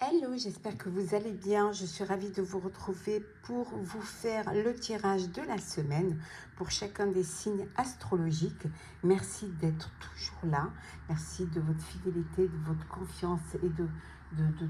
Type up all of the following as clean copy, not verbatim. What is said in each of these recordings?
Hello, j'espère que vous allez bien. Je suis ravie de vous retrouver pour vous faire le tirage de la semaine pour chacun des signes astrologiques. Merci d'être toujours là. Merci de votre fidélité, de votre confiance et de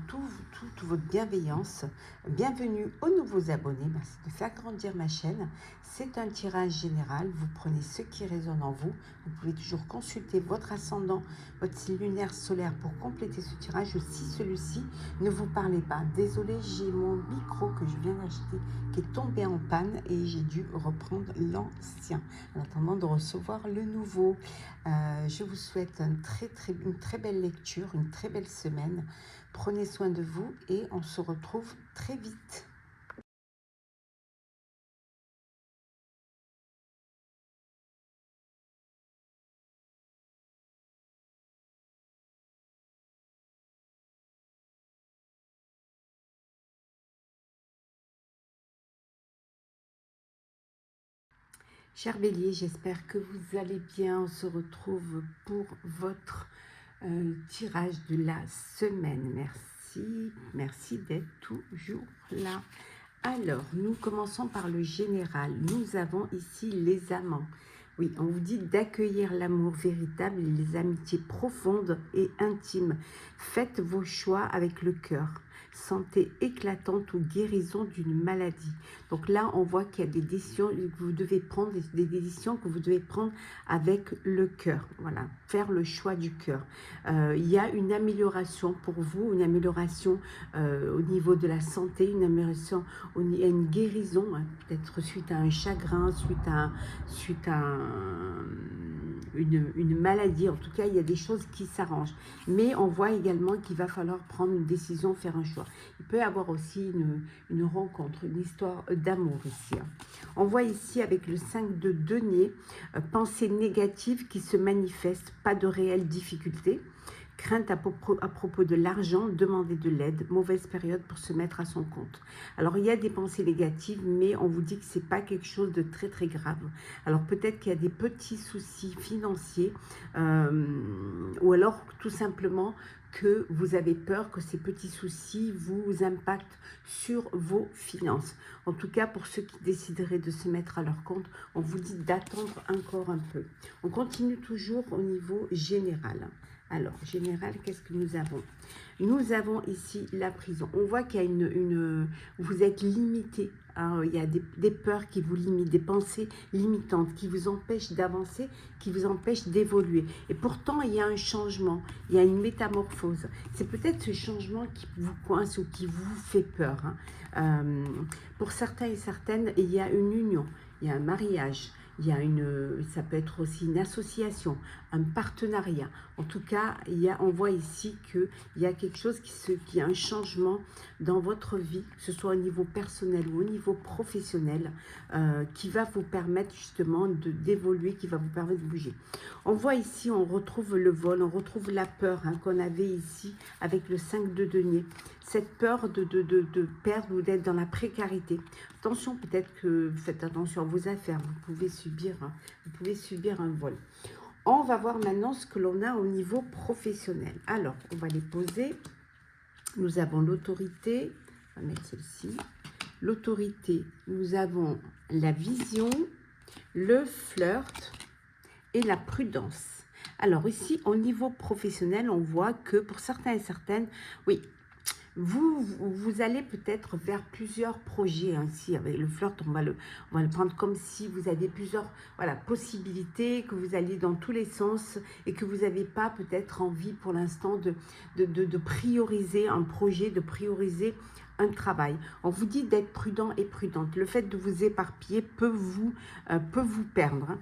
toute votre bienveillance. Bienvenue aux nouveaux abonnés. Merci de faire grandir ma chaîne. C'est un tirage général. Vous prenez ce qui résonne en vous. Vous pouvez toujours consulter votre ascendant, votre signe lunaire solaire pour compléter ce tirage. Si celui-ci ne vous parlez pas. Désolée, j'ai mon micro que je viens d'acheter qui est tombé en panne et j'ai dû reprendre l'ancien en attendant de recevoir le nouveau. Je vous souhaite une très belle lecture, une très belle semaine. Prenez soin de vous et on se retrouve très vite. Cher Bélier, j'espère que vous allez bien. On se retrouve pour votre tirage de la semaine. Merci d'être toujours là. Alors, nous commençons par le général. Nous avons ici les amants. Oui, on vous dit d'accueillir l'amour véritable et les amitiés profondes et intimes. Faites vos choix avec le cœur. Santé éclatante ou guérison d'une maladie. Donc là, on voit qu'il y a des décisions que vous devez prendre, des décisions que vous devez prendre avec le cœur. Voilà, faire le choix du cœur. Il y a une amélioration pour vous, une amélioration au niveau de la santé, une amélioration, une guérison, hein, peut-être suite à un chagrin, suite à une maladie. En tout cas, il y a des choses qui s'arrangent. Mais on voit également qu'il va falloir prendre une décision, faire un choix. Il peut y avoir aussi une rencontre, une histoire d'amour ici. On voit ici avec le 5 de denier, pensée négative qui se manifeste, pas de réelles difficultés. Crainte à propos de l'argent, demander de l'aide, mauvaise période pour se mettre à son compte. Alors il y a des pensées négatives, mais on vous dit que ce n'est pas quelque chose de très très grave. Alors peut-être qu'il y a des petits soucis financiers, ou alors tout simplement que vous avez peur que ces petits soucis vous impactent sur vos finances. En tout cas, pour ceux qui décideraient de se mettre à leur compte, on vous dit d'attendre encore un peu. On continue toujours au niveau général. Alors, général, qu'est-ce que nous avons? Nous avons ici la prison. On voit qu'il y a vous êtes limité. Hein, il y a des peurs qui vous limitent, des pensées limitantes qui vous empêchent d'avancer, qui vous empêchent d'évoluer. Et pourtant, il y a un changement, il y a une métamorphose. C'est peut-être ce changement qui vous coince ou qui vous fait peur. Hein. Pour certains et certaines, il y a une union, il y a un mariage. Ça peut être aussi une association, un partenariat. En tout cas, on voit ici qu'il y a quelque chose qui a un changement dans votre vie, que ce soit au niveau personnel ou au niveau professionnel, qui va vous permettre justement d'évoluer, qui va vous permettre de bouger. On voit ici, on retrouve le vol, on retrouve la peur qu'on avait ici avec le 5 de denier. Cette peur de perdre ou d'être dans la précarité. Attention, peut-être que faites attention à vos affaires, vous pouvez subir un vol. On va voir maintenant ce que l'on a au niveau professionnel. Alors, on va les poser. Nous avons l'autorité, on va mettre celle-ci. L'autorité, nous avons la vision, le flirt et la prudence. Alors ici, au niveau professionnel, on voit que pour certains et certaines, oui, vous allez peut-être vers plusieurs projets. Ici, avec le flirt, on va le prendre comme si vous aviez plusieurs possibilités, que vous alliez dans tous les sens et que vous n'avez pas peut-être envie pour l'instant de prioriser un projet, de prioriser un travail. On vous dit d'être prudent et prudente. Le fait de vous éparpiller peut vous perdre. Hein.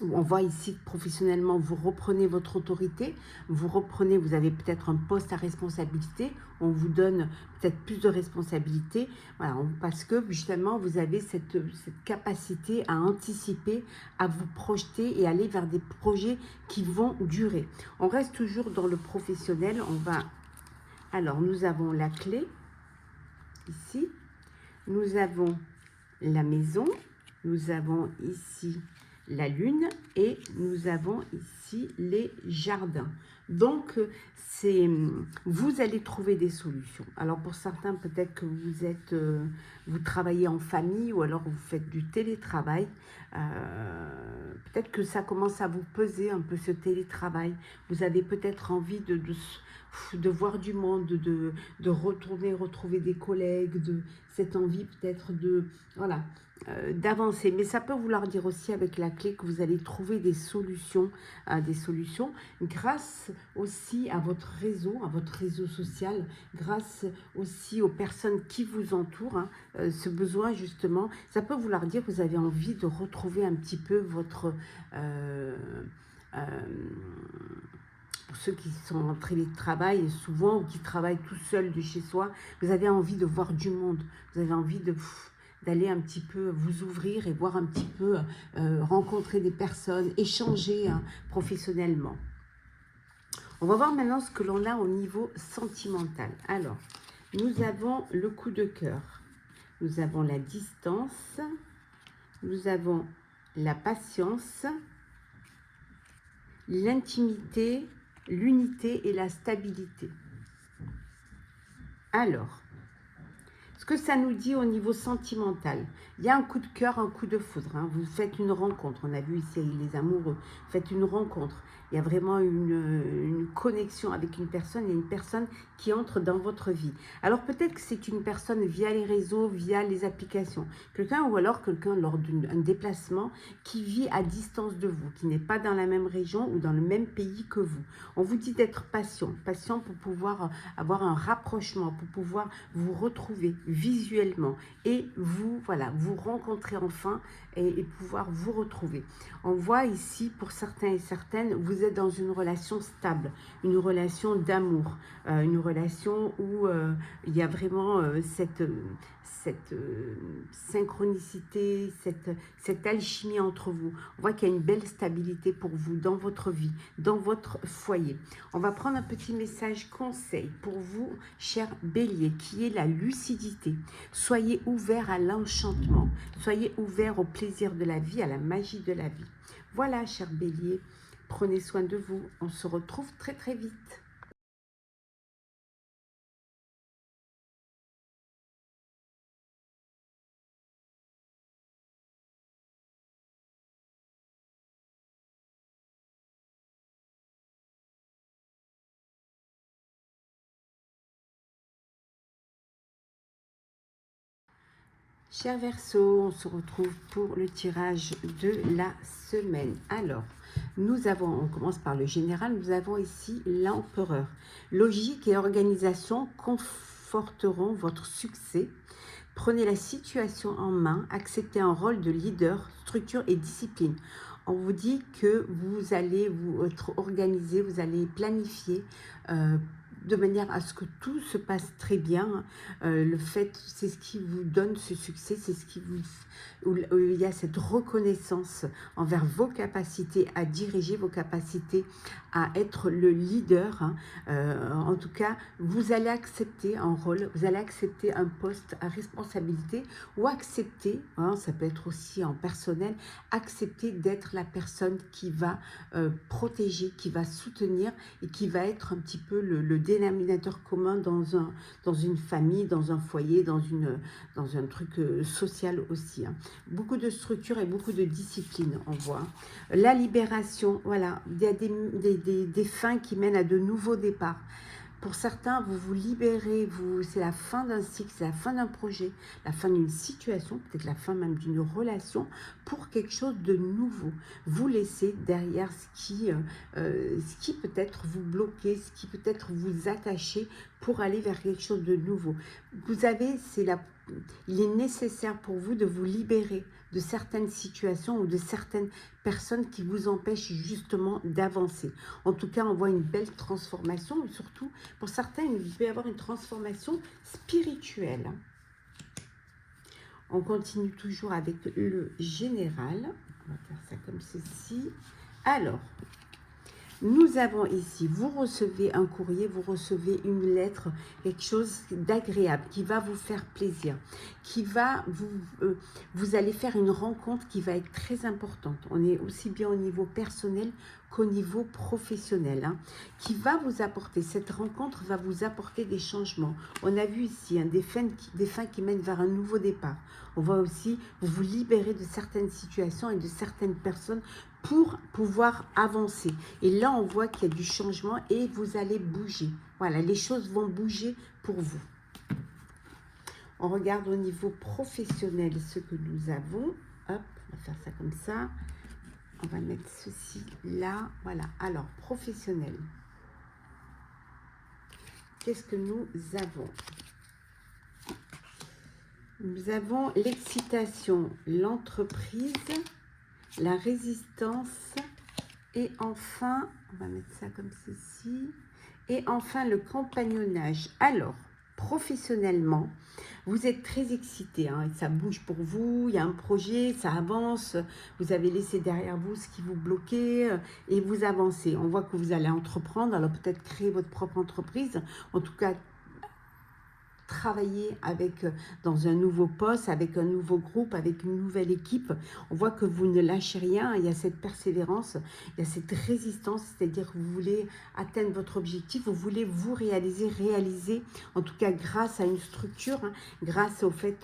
On voit ici que professionnellement, vous reprenez votre autorité, vous avez peut-être un poste à responsabilité, on vous donne peut-être plus de responsabilités, voilà, parce que justement, vous avez cette capacité à anticiper, à vous projeter et aller vers des projets qui vont durer. On reste toujours dans le professionnel, alors nous avons la clé, ici, nous avons la maison, nous avons ici la lune et nous avons ici aussi les jardins. Donc, vous allez trouver des solutions. Alors, pour certains, peut-être que vous travaillez en famille ou alors vous faites du télétravail. Peut-être que ça commence à vous peser un peu ce télétravail. Vous avez peut-être envie de voir du monde, de retourner, retrouver des collègues, de cette envie peut-être voilà, d'avancer. Mais ça peut vouloir dire aussi avec la clé que vous allez trouver des solutions grâce aussi à votre réseau social, grâce aussi aux personnes qui vous entourent. Ce besoin justement, ça peut vouloir dire que vous avez envie de retrouver un petit peu votre... pour ceux qui sont en télétravail souvent ou qui travaillent tout seul de chez soi, vous avez envie de voir du monde, vous avez envie d'aller un petit peu vous ouvrir et voir un petit peu, rencontrer des personnes, échanger professionnellement. On va voir maintenant ce que l'on a au niveau sentimental. Alors, nous avons le coup de cœur, nous avons la distance, nous avons la patience, l'intimité, l'unité et la stabilité. Alors, ce que ça nous dit au niveau sentimental, il y a un coup de cœur, un coup de foudre. Vous faites une rencontre, on a vu ici les amoureux, faites une rencontre. Il y a vraiment une connexion avec une personne et une personne qui entre dans votre vie. Alors peut-être que c'est une personne via les réseaux, via les applications. Quelqu'un ou alors quelqu'un lors d'un déplacement qui vit à distance de vous, qui n'est pas dans la même région ou dans le même pays que vous. On vous dit d'être patient pour pouvoir avoir un rapprochement, pour pouvoir vous retrouver visuellement et vous rencontrer enfin et pouvoir vous retrouver. On voit ici pour certains et certaines, vous êtes dans une relation stable, une relation d'amour, une relation où il y a vraiment cette synchronicité, cette alchimie entre vous. On voit qu'il y a une belle stabilité pour vous dans votre vie, dans votre foyer. On va prendre un petit message conseil pour vous, cher Bélier, qui est la lucidité. Soyez ouverts à l'enchantement, soyez ouverts au plaisir de la vie, à la magie de la vie. Voilà, cher Bélier, prenez soin de vous. On se retrouve très très vite. Cher Verseau, on se retrouve pour le tirage de la semaine. Alors, on commence par le général, nous avons ici l'empereur. Logique et organisation conforteront votre succès. Prenez la situation en main, acceptez un rôle de leader, structure et discipline. On vous dit que vous allez vous être organisé, vous allez planifier de manière à ce que tout se passe très bien. Le fait, c'est ce qui vous donne ce succès, c'est ce qui où il y a cette reconnaissance envers vos capacités à diriger, vos capacités à être le leader. En tout cas, vous allez accepter un rôle, vous allez accepter un poste à responsabilité ou accepter, ça peut être aussi en personnel, accepter d'être la personne qui va protéger, qui va soutenir et qui va être un petit peu le dénominateur commun dans une famille, dans un foyer, dans un truc social aussi. Beaucoup de structure et beaucoup de discipline, on voit. La libération, voilà, il y a des fins qui mènent à de nouveaux départs. Pour certains, vous vous libérez, c'est la fin d'un cycle, c'est la fin d'un projet, la fin d'une situation, peut-être la fin même d'une relation, pour quelque chose de nouveau. Vous laissez derrière ce qui peut-être vous bloquer, ce qui peut-être vous attacher pour aller vers quelque chose de nouveau. Il est nécessaire pour vous de vous libérer de certaines situations ou de certaines personnes qui vous empêchent justement d'avancer. En tout cas, on voit une belle transformation, surtout pour certains, il peut y avoir une transformation spirituelle. On continue toujours avec le général. On va faire ça comme ceci. Alors, Nous avons ici, vous recevez un courrier, vous recevez une lettre, quelque chose d'agréable, qui va vous faire plaisir, qui va vous allez faire une rencontre qui va être très importante. On est aussi bien au niveau personnel qu'au niveau professionnel, hein, qui va vous apporter, cette rencontre va vous apporter des changements. On a vu ici hein, des fins qui mènent vers un nouveau départ. On voit aussi vous libérer de certaines situations et de certaines personnes pour pouvoir avancer. Et là, on voit qu'il y a du changement et vous allez bouger. Voilà, les choses vont bouger pour vous. On regarde au niveau professionnel ce que nous avons. Hop, on va faire ça comme ça. On va mettre ceci là. Voilà, alors, professionnel. Qu'est-ce que nous avons? Nous avons l'excitation, l'entreprise, la résistance et enfin, on va mettre ça comme ceci, et enfin le compagnonnage. Alors, professionnellement, vous êtes très excité, hein, ça bouge pour vous, il y a un projet, ça avance, vous avez laissé derrière vous ce qui vous bloquait et vous avancez. On voit que vous allez entreprendre, alors peut-être créer votre propre entreprise, en tout cas travailler avec dans un nouveau poste, avec un nouveau groupe, avec une nouvelle équipe. On voit que vous ne lâchez rien, il y a cette persévérance, il y a cette résistance, c'est-à-dire que vous voulez atteindre votre objectif, vous voulez vous réaliser, en tout cas grâce à une structure, hein, grâce au fait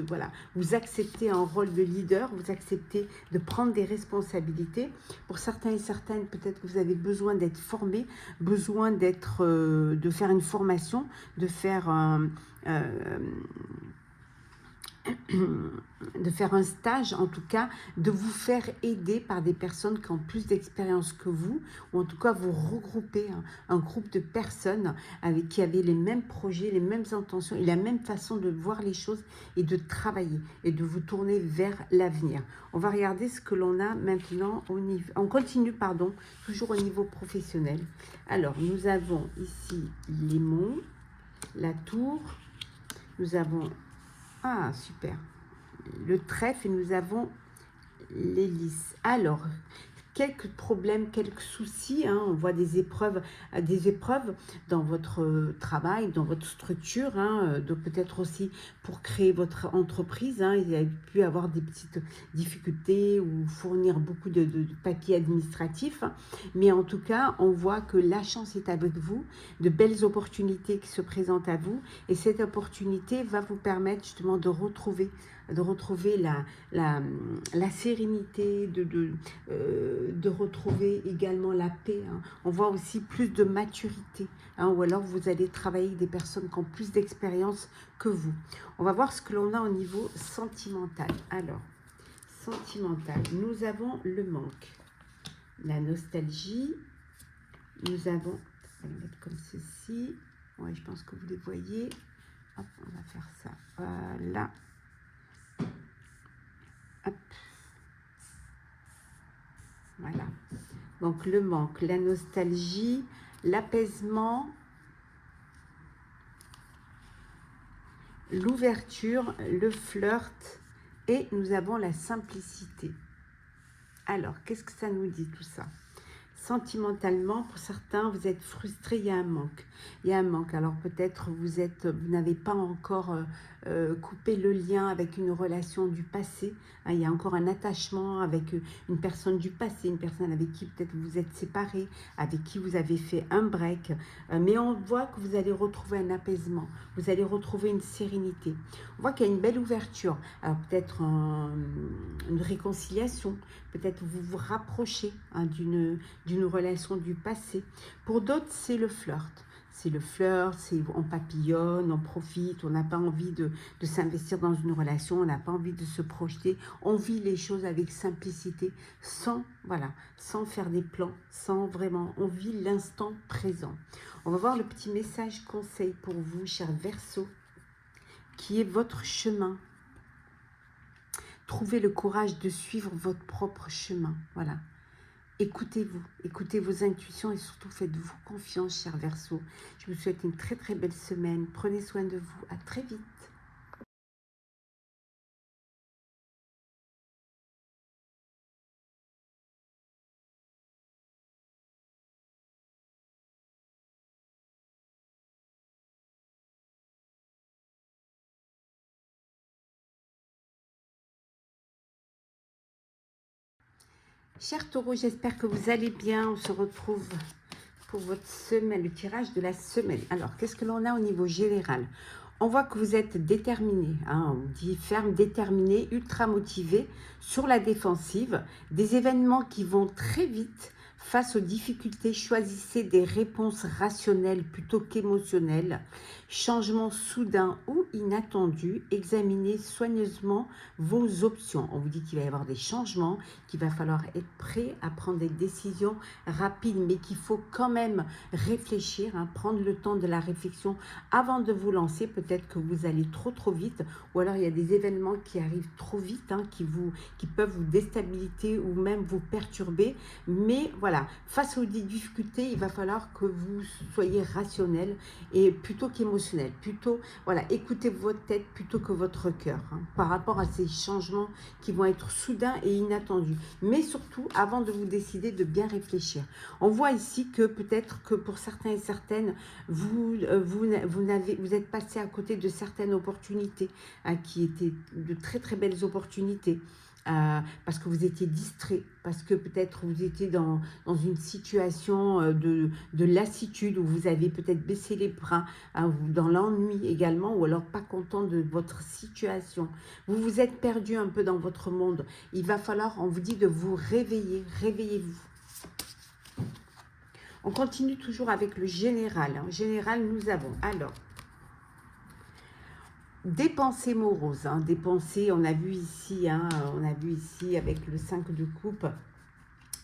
voilà, vous acceptez un rôle de leader, vous acceptez de prendre des responsabilités. Pour certains et certaines, peut-être que vous avez besoin d'être formé, besoin d'être, de faire une formation, de faire de faire un stage, en tout cas, de vous faire aider par des personnes qui ont plus d'expérience que vous, ou en tout cas vous regrouper un groupe de personnes avec qui avaient les mêmes projets, les mêmes intentions et la même façon de voir les choses et de travailler et de vous tourner vers l'avenir. On va regarder ce que l'on a maintenant au niveau, on continue, pardon, toujours au niveau professionnel. Alors, nous avons ici les monts, la tour, nous avons, ah super, le trèfle et nous avons l'hélice. Alors, quelques problèmes, quelques soucis, hein, on voit des épreuves dans votre travail, dans votre structure, hein, peut-être aussi pour créer votre entreprise, hein, il y a pu avoir des petites difficultés ou fournir beaucoup de papiers administratifs, mais en tout cas, on voit que la chance est avec vous, de belles opportunités qui se présentent à vous, et cette opportunité va vous permettre justement de retrouver la sérénité, de retrouver également la paix, hein. On voit aussi plus de maturité, hein, ou alors vous allez travailler avec des personnes qui ont plus d'expérience que vous. On va voir ce que l'on a au niveau sentimental. Alors, sentimental, nous avons le manque, la nostalgie, nous avons, on va le mettre comme ceci, ouais, je pense que vous les voyez, hop, on va faire ça, voilà. Hop. Voilà. Donc le manque, la nostalgie, l'apaisement, l'ouverture, le flirt et nous avons la simplicité. Alors, qu'est-ce que ça nous dit tout ça? Sentimentalement, pour certains, vous êtes frustrés, il y a un manque. Il y a un manque. Alors peut-être vous n'avez pas encore coupé le lien avec une relation du passé. Hein, il y a encore un attachement avec une personne du passé, une personne avec qui peut-être vous êtes séparés, avec qui vous avez fait un break. Mais on voit que vous allez retrouver un apaisement, vous allez retrouver une sérénité. On voit qu'il y a une belle ouverture. Alors peut-être une réconciliation, peut-être vous vous rapprochez, hein, d'une relation du passé. Pour d'autres, c'est le flirt. C'est le flirt, c'est on papillonne, on profite, on n'a pas envie de s'investir dans une relation, on n'a pas envie de se projeter, on vit les choses avec simplicité, sans faire des plans, sans vraiment, on vit l'instant présent. On va voir le petit message conseil pour vous, chers Verseaux, qui est votre chemin. Trouvez le courage de suivre votre propre chemin, voilà. Écoutez-vous, écoutez vos intuitions et surtout faites-vous confiance, chers Verseaux. Je vous souhaite une très très belle semaine. Prenez soin de vous. À très vite. Chers taureaux, j'espère que vous allez bien. On se retrouve pour votre semaine, le tirage de la semaine. Alors, qu'est-ce que l'on a au niveau général? On voit que vous êtes déterminé, hein, on dit ferme, déterminé, ultra motivé, sur la défensive. Des événements qui vont très vite. Face aux difficultés, choisissez des réponses rationnelles plutôt qu'émotionnelles. Changement soudain ou inattendu, examinez soigneusement vos options. On vous dit qu'il va y avoir des changements, qu'il va falloir être prêt à prendre des décisions rapides, mais qu'il faut quand même réfléchir, hein, prendre le temps de la réflexion avant de vous lancer. Peut-être que vous allez trop vite, ou alors il y a des événements qui arrivent trop vite, hein, qui peuvent vous déstabiliser ou même vous perturber. Mais voilà, face aux difficultés, il va falloir que vous soyez rationnel et plutôt qu'émotionnel. Plutôt, voilà, écoutez votre tête plutôt que votre cœur, hein, par rapport à ces changements qui vont être soudains et inattendus. Mais surtout, avant de vous décider, de bien réfléchir. On voit ici que peut-être que pour certains et certaines, vous êtes passé à côté de certaines opportunités, hein, qui étaient de très belles opportunités. Parce que vous étiez distrait, parce que peut-être vous étiez dans une situation de lassitude, où vous avez peut-être baissé les bras, hein, dans l'ennui également, ou alors pas content de votre situation. Vous vous êtes perdu un peu dans votre monde. Il va falloir, on vous dit de vous réveiller, réveillez-vous. On continue toujours avec le général. En général, nous avons alors des pensées moroses, hein, des pensées, on a vu ici avec le 5 de coupe,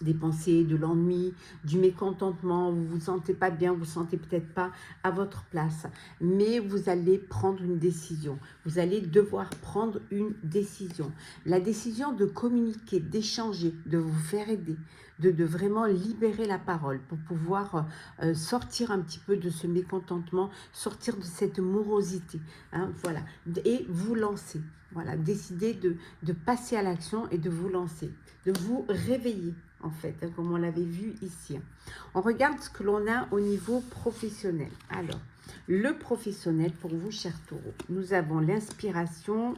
des pensées de l'ennui, du mécontentement, vous vous sentez pas bien, vous vous sentez peut-être pas à votre place, mais vous allez prendre une décision, vous allez devoir prendre une décision, la décision de communiquer, d'échanger, de vous faire aider, de vraiment libérer la parole pour pouvoir sortir un petit peu de ce mécontentement, sortir de cette morosité, hein, voilà, et vous lancer, voilà, décider de passer à l'action et de vous lancer, de vous réveiller, en fait, hein, comme on l'avait vu ici. On regarde ce que l'on a au niveau professionnel. Alors, le professionnel pour vous, chers taureaux, nous avons l'inspiration,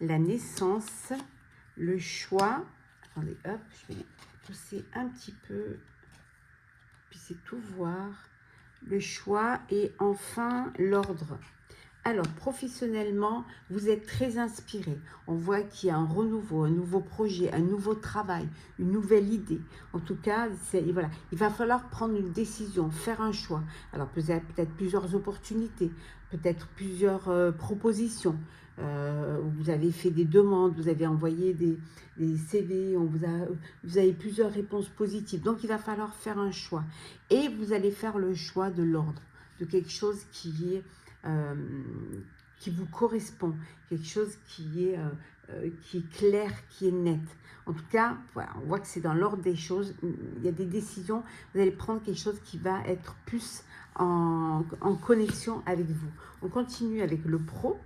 la naissance, le choix. Attendez, hop, je vais pousser un petit peu, puis c'est tout voir. Le choix et enfin l'ordre. Alors, professionnellement, vous êtes très inspiré. On voit qu'il y a un renouveau, un nouveau projet, un nouveau travail, une nouvelle idée. En tout cas, voilà, il va falloir prendre une décision, faire un choix. Alors, peut-être plusieurs opportunités, peut-être plusieurs propositions. Vous avez fait des demandes, vous avez envoyé des CV, vous avez plusieurs réponses positives. Donc, il va falloir faire un choix. Et vous allez faire le choix de l'ordre, de quelque chose qui vous correspond, quelque chose qui est clair, qui est net. En tout cas, voilà, on voit que c'est dans l'ordre des choses. Il y a des décisions, vous allez prendre quelque chose qui va être plus en connexion avec vous. On continue avec le pro.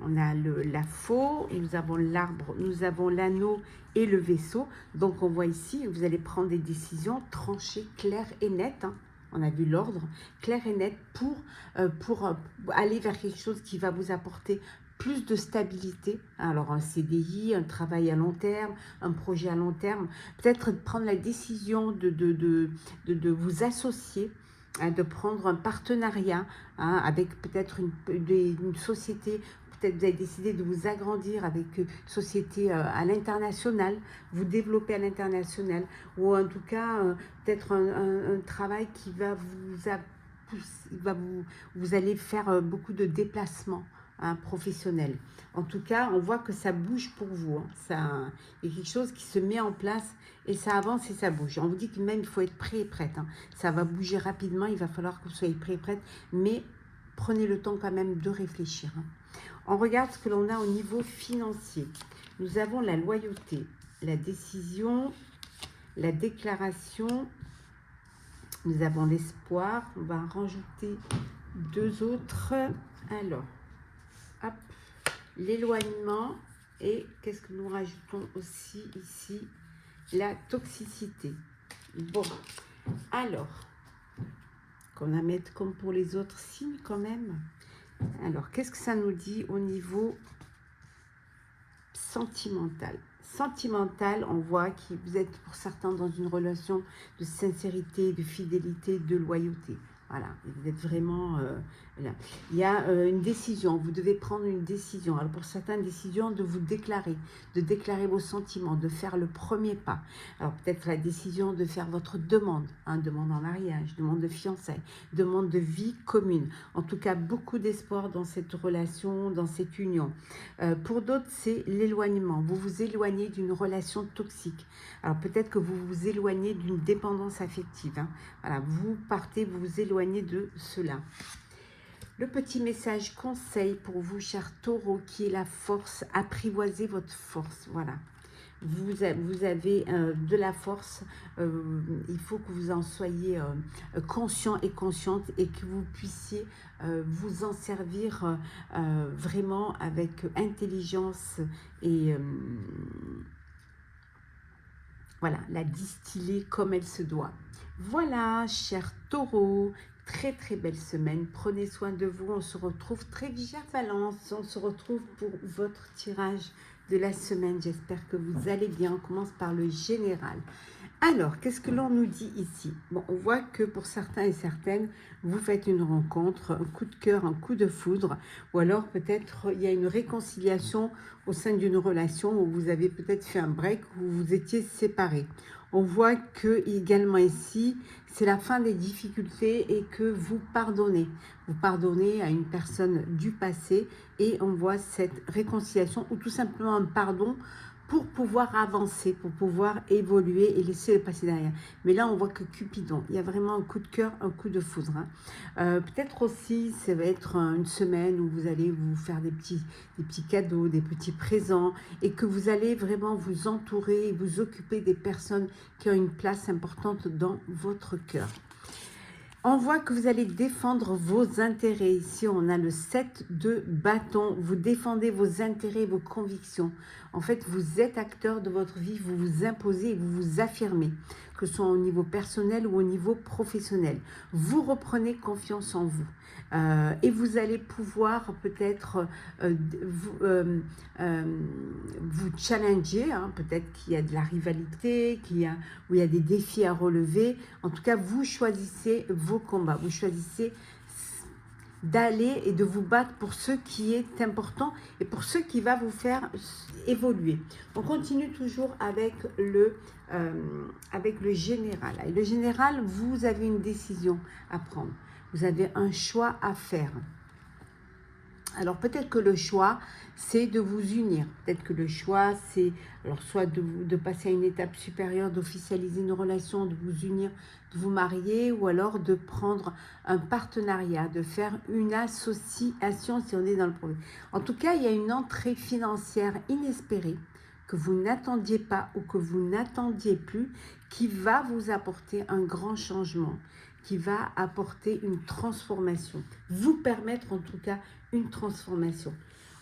On a la faux, nous avons l'arbre, nous avons l'anneau et le vaisseau. Donc on voit ici, vous allez prendre des décisions tranchées, claires et nettes, hein. On a vu l'ordre, clair et net pour aller vers quelque chose qui va vous apporter plus de stabilité. Alors un CDI, un travail à long terme, un projet à long terme. Peut-être prendre la décision de vous associer, hein, de prendre un partenariat, hein, avec peut-être une société. Peut-être vous avez décidé de vous agrandir avec une société à l'international, vous développer à l'international, ou en tout cas peut-être un travail qui va vous allez faire beaucoup de déplacements, hein, professionnels. En tout cas, on voit que ça bouge pour vous, hein. Il y a quelque chose qui se met en place et ça avance et ça bouge. On vous dit que même il faut être prêt et prête, hein. Ça va bouger rapidement, il va falloir que vous soyez prêt et prête, mais prenez le temps quand même de réfléchir, hein. On regarde ce que l'on a au niveau financier. Nous avons la loyauté, la décision, la déclaration. Nous avons l'espoir. On va en rajouter deux autres. Alors, hop, l'éloignement. Et qu'est-ce que nous rajoutons aussi ici? La toxicité. Bon, alors, qu'on va mettre comme pour les autres signes quand même. Alors, qu'est-ce que ça nous dit au niveau sentimental? Sentimental, on voit que vous êtes pour certains dans une relation de sincérité, de fidélité, de loyauté. Voilà, vous êtes vraiment... là. Il y a une décision, vous devez prendre une décision. Alors pour certaines décisions, de vous déclarer, de déclarer vos sentiments, de faire le premier pas. Alors peut-être la décision de faire votre demande, demande en mariage, demande de fiançailles, demande de vie commune. En tout cas, beaucoup d'espoir dans cette relation, dans cette union. Pour d'autres, c'est l'éloignement. Vous vous éloignez d'une relation toxique. Alors peut-être que vous vous éloignez d'une dépendance affective. Voilà, vous partez, vous vous éloignez de cela. Le petit message conseil pour vous, chers taureaux, qui est la force, apprivoisez votre force. Voilà. Vous avez de la force, il faut que vous en soyez conscient et consciente et que vous puissiez vous en servir vraiment avec intelligence et voilà, la distiller comme elle se doit. Voilà, chers taureaux, très très belle semaine. Prenez soin de vous. On se retrouve très vite à Valence. On se retrouve pour votre tirage de la semaine. J'espère que vous allez bien. On commence par le général. Alors, qu'est-ce que l'on nous dit ici? Bon, on voit que pour certains et certaines, vous faites une rencontre, un coup de cœur, un coup de foudre, ou alors peut-être il y a une réconciliation au sein d'une relation où vous avez peut-être fait un break, où vous étiez séparés. On voit que également ici, c'est la fin des difficultés et que vous pardonnez. Vous pardonnez à une personne du passé et on voit cette réconciliation ou tout simplement un pardon pour pouvoir avancer, pour pouvoir évoluer et laisser le passé derrière. Mais là, on voit que Cupidon, il y a vraiment un coup de cœur, un coup de foudre. Peut-être aussi, ça va être une semaine où vous allez vous faire des petits cadeaux, des petits présents, et que vous allez vraiment vous entourer et vous occuper des personnes qui ont une place importante dans votre cœur. On voit que vous allez défendre vos intérêts. Ici, on a le 7 de bâton. Vous défendez vos intérêts, vos convictions. En fait, vous êtes acteur de votre vie, vous vous imposez et vous vous affirmez, que ce soit au niveau personnel ou au niveau professionnel. Vous reprenez confiance en vous. Et vous allez pouvoir peut-être vous challenger, peut-être qu'il y a de la rivalité, où il y a des défis à relever. En tout cas, vous choisissez vos combats, vous choisissez d'aller et de vous battre pour ce qui est important et pour ce qui va vous faire évoluer. On continue toujours avec le général. Et le général, vous avez une décision à prendre. Vous avez un choix à faire. Alors peut-être que le choix, c'est de vous unir. Peut-être que le choix, c'est alors soit de passer à une étape supérieure, d'officialiser une relation, de vous unir, de vous marier, ou alors de prendre un partenariat, de faire une association si on est dans le projet. En tout cas, il y a une entrée financière inespérée que vous n'attendiez pas ou que vous n'attendiez plus, qui va vous apporter un grand changement, qui va apporter une transformation, vous permettre en tout cas une transformation.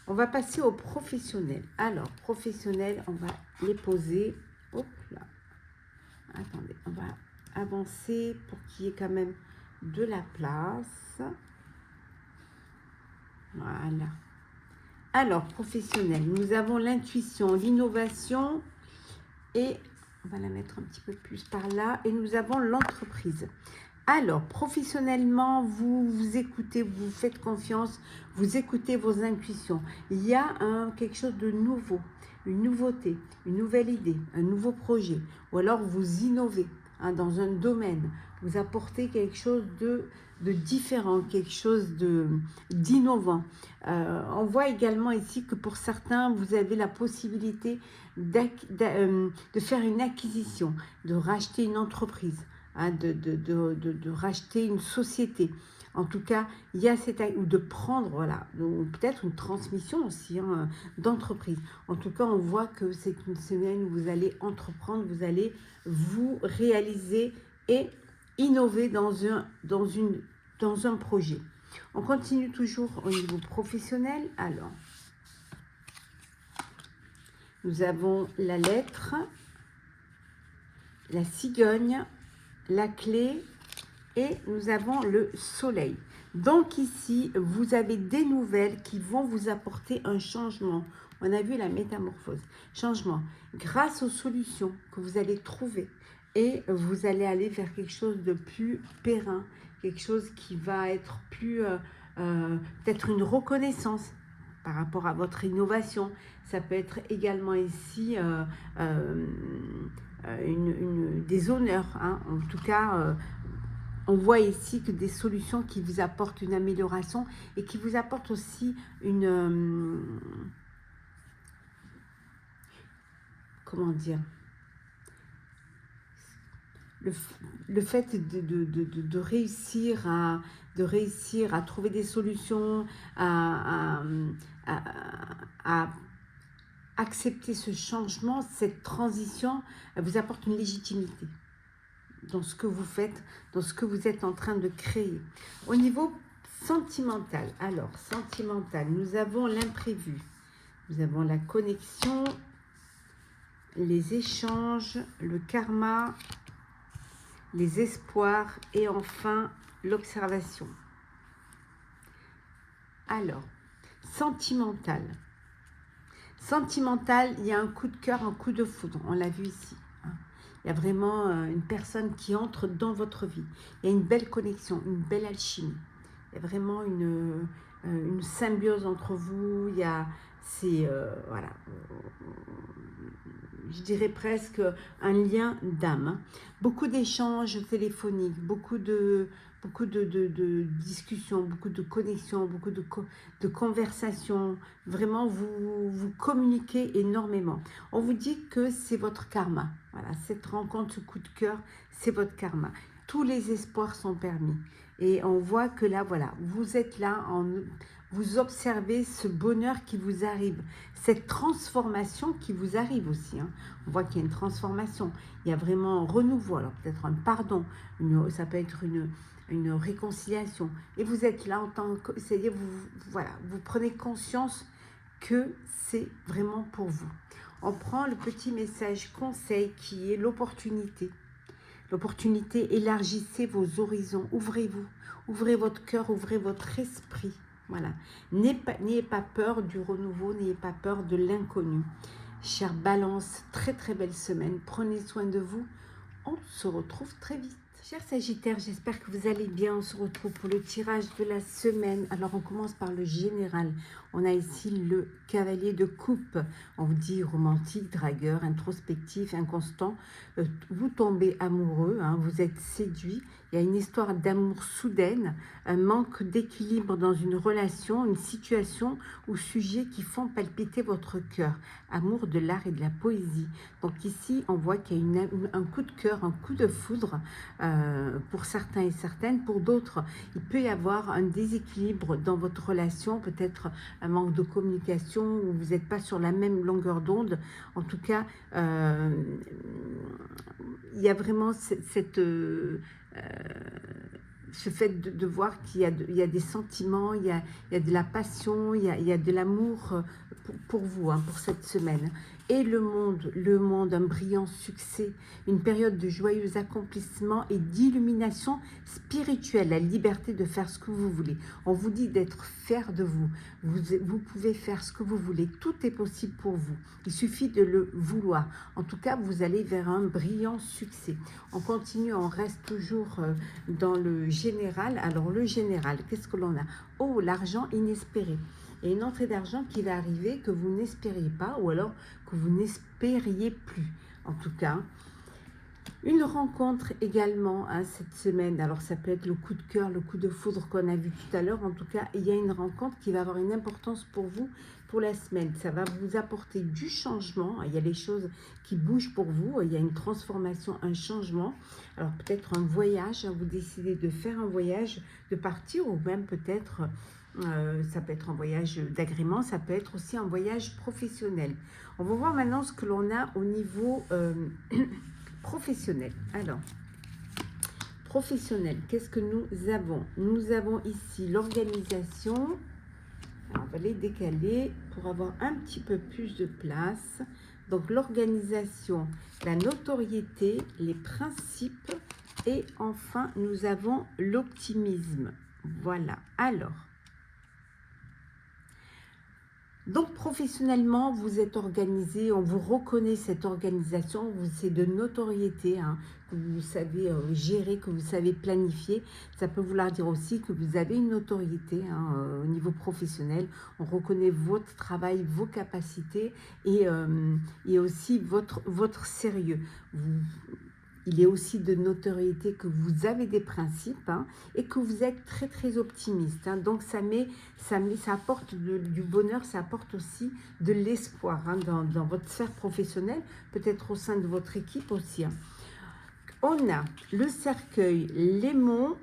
On va passer aux professionnels. Alors, professionnels, on va les poser. Hop là. Attendez, on va avancer pour qu'il y ait quand même de la place. Voilà. Alors, professionnels, nous avons l'intuition, l'innovation et on va la mettre un petit peu plus par là. Et nous avons l'entreprise. Alors, professionnellement, vous écoutez, vous faites confiance, vous écoutez vos intuitions. Il y a quelque chose de nouveau, une nouveauté, une nouvelle idée, un nouveau projet. Ou alors, vous innovez dans un domaine. Vous apportez quelque chose de différent, quelque chose d'innovant. On voit également ici que pour certains, vous avez la possibilité de faire une acquisition, de racheter une entreprise. De racheter une société. En tout cas, il y a ou de prendre, voilà, peut-être une transmission aussi d'entreprise. En tout cas, on voit que c'est une semaine où vous allez entreprendre, vous allez vous réaliser et innover dans un projet. On continue toujours au niveau professionnel. Alors, nous avons la lettre, la cigogne, la clé et nous avons le soleil. Donc ici, vous avez des nouvelles qui vont vous apporter un changement. On a vu la métamorphose, changement, grâce aux solutions que vous allez trouver. Et vous allez aller vers quelque chose de plus périn, quelque chose qui va être plus, peut-être une reconnaissance par rapport à votre innovation. Ça peut être également ici des honneurs, hein. En tout cas, on voit ici que des solutions qui vous apportent une amélioration et qui vous apportent aussi une... comment dire, le fait de réussir à trouver des solutions, à accepter ce changement, cette transition, elle vous apporte une légitimité dans ce que vous faites, dans ce que vous êtes en train de créer. Au niveau sentimental, alors, sentimental, nous avons l'imprévu, nous avons la connexion, les échanges, le karma, les espoirs et enfin l'observation. Alors, sentimental. Sentimental, il y a un coup de cœur, un coup de foudre, on l'a vu ici. Il y a vraiment une personne qui entre dans votre vie. Il y a une belle connexion, une belle alchimie. Il y a vraiment une symbiose entre vous. Il y a, voilà, je dirais presque un lien d'âme. Beaucoup d'échanges téléphoniques, beaucoup de discussions, beaucoup de connexions, beaucoup de conversations. Vraiment, vous communiquez énormément. On vous dit que c'est votre karma. Voilà, cette rencontre, ce coup de cœur, c'est votre karma. Tous les espoirs sont permis. Et on voit que là, voilà, vous êtes là, vous observez ce bonheur qui vous arrive, cette transformation qui vous arrive aussi. Hein. On voit qu'il y a une transformation, il y a vraiment un renouveau, alors peut-être un pardon, ça peut être une réconciliation. Et vous êtes là en tant que, c'est-à-dire voilà, vous prenez conscience que c'est vraiment pour vous. On prend le petit message conseil qui est l'opportunité. L'opportunité, élargissez vos horizons, ouvrez-vous, ouvrez votre cœur, ouvrez votre esprit. Voilà. N'ayez pas peur du renouveau, n'ayez pas peur de l'inconnu. Chère Balance, très très belle semaine. Prenez soin de vous. On se retrouve très vite. Chers Sagittaires, j'espère que vous allez bien. On se retrouve pour le tirage de la semaine. Alors, on commence par le général. On a ici le cavalier de coupe. On vous dit romantique, dragueur, introspectif, inconstant. Vous tombez amoureux, hein, vous êtes séduit. Il y a une histoire d'amour soudaine, un manque d'équilibre dans une relation, une situation ou sujet qui font palpiter votre cœur. Amour de l'art et de la poésie. Donc ici, on voit qu'il y a un coup de cœur, un coup de foudre pour certains et certaines. Pour d'autres, il peut y avoir un déséquilibre dans votre relation, peut-être un manque de communication ou vous n'êtes pas sur la même longueur d'onde. En tout cas, il y a vraiment ce fait de voir qu'il y a des sentiments, il y a de la passion, il y a de l'amour pour vous, hein, pour cette semaine. Et le monde, un brillant succès, une période de joyeux accomplissement et d'illumination spirituelle, la liberté de faire ce que vous voulez. On vous dit d'être fier de vous. Vous pouvez faire ce que vous voulez. Tout est possible pour vous. Il suffit de le vouloir. En tout cas, vous allez vers un brillant succès. On continue, on reste toujours dans le général. Alors, le général, qu'est-ce que l'on a? Oh, l'argent inespéré. Il y a une entrée d'argent qui va arriver que vous n'espériez pas ou alors que vous n'espériez plus. En tout cas, une rencontre également hein, cette semaine. Alors, ça peut être le coup de cœur, le coup de foudre qu'on a vu tout à l'heure. En tout cas, il y a une rencontre qui va avoir une importance pour vous pour la semaine. Ça va vous apporter du changement. Il y a des choses qui bougent pour vous. Il y a une transformation, un changement. Alors, peut-être un voyage. Vous décidez de faire un voyage, de partir ou même peut-être... ça peut être un voyage d'agrément, ça peut être aussi un voyage professionnel. On va voir maintenant ce que l'on a au niveau professionnel. Alors, professionnel, qu'est-ce que nous avons? Nous avons ici l'organisation. On va les décaler pour avoir un petit peu plus de place. Donc, l'organisation, la notoriété, les principes et enfin, nous avons l'optimisme. Voilà. Alors, donc professionnellement, vous êtes organisé, on vous reconnaît cette organisation, c'est de notoriété, hein, que vous savez gérer, que vous savez planifier. Ça peut vouloir dire aussi que vous avez une notoriété, hein, au niveau professionnel. On reconnaît votre travail, vos capacités et aussi votre sérieux. Il est aussi de notoriété que vous avez des principes, hein, et que vous êtes très très optimiste, hein. Donc ça apporte du bonheur, ça apporte aussi de l'espoir, hein, dans votre sphère professionnelle, peut-être au sein de votre équipe aussi, hein. On a le cercueil, l'aimant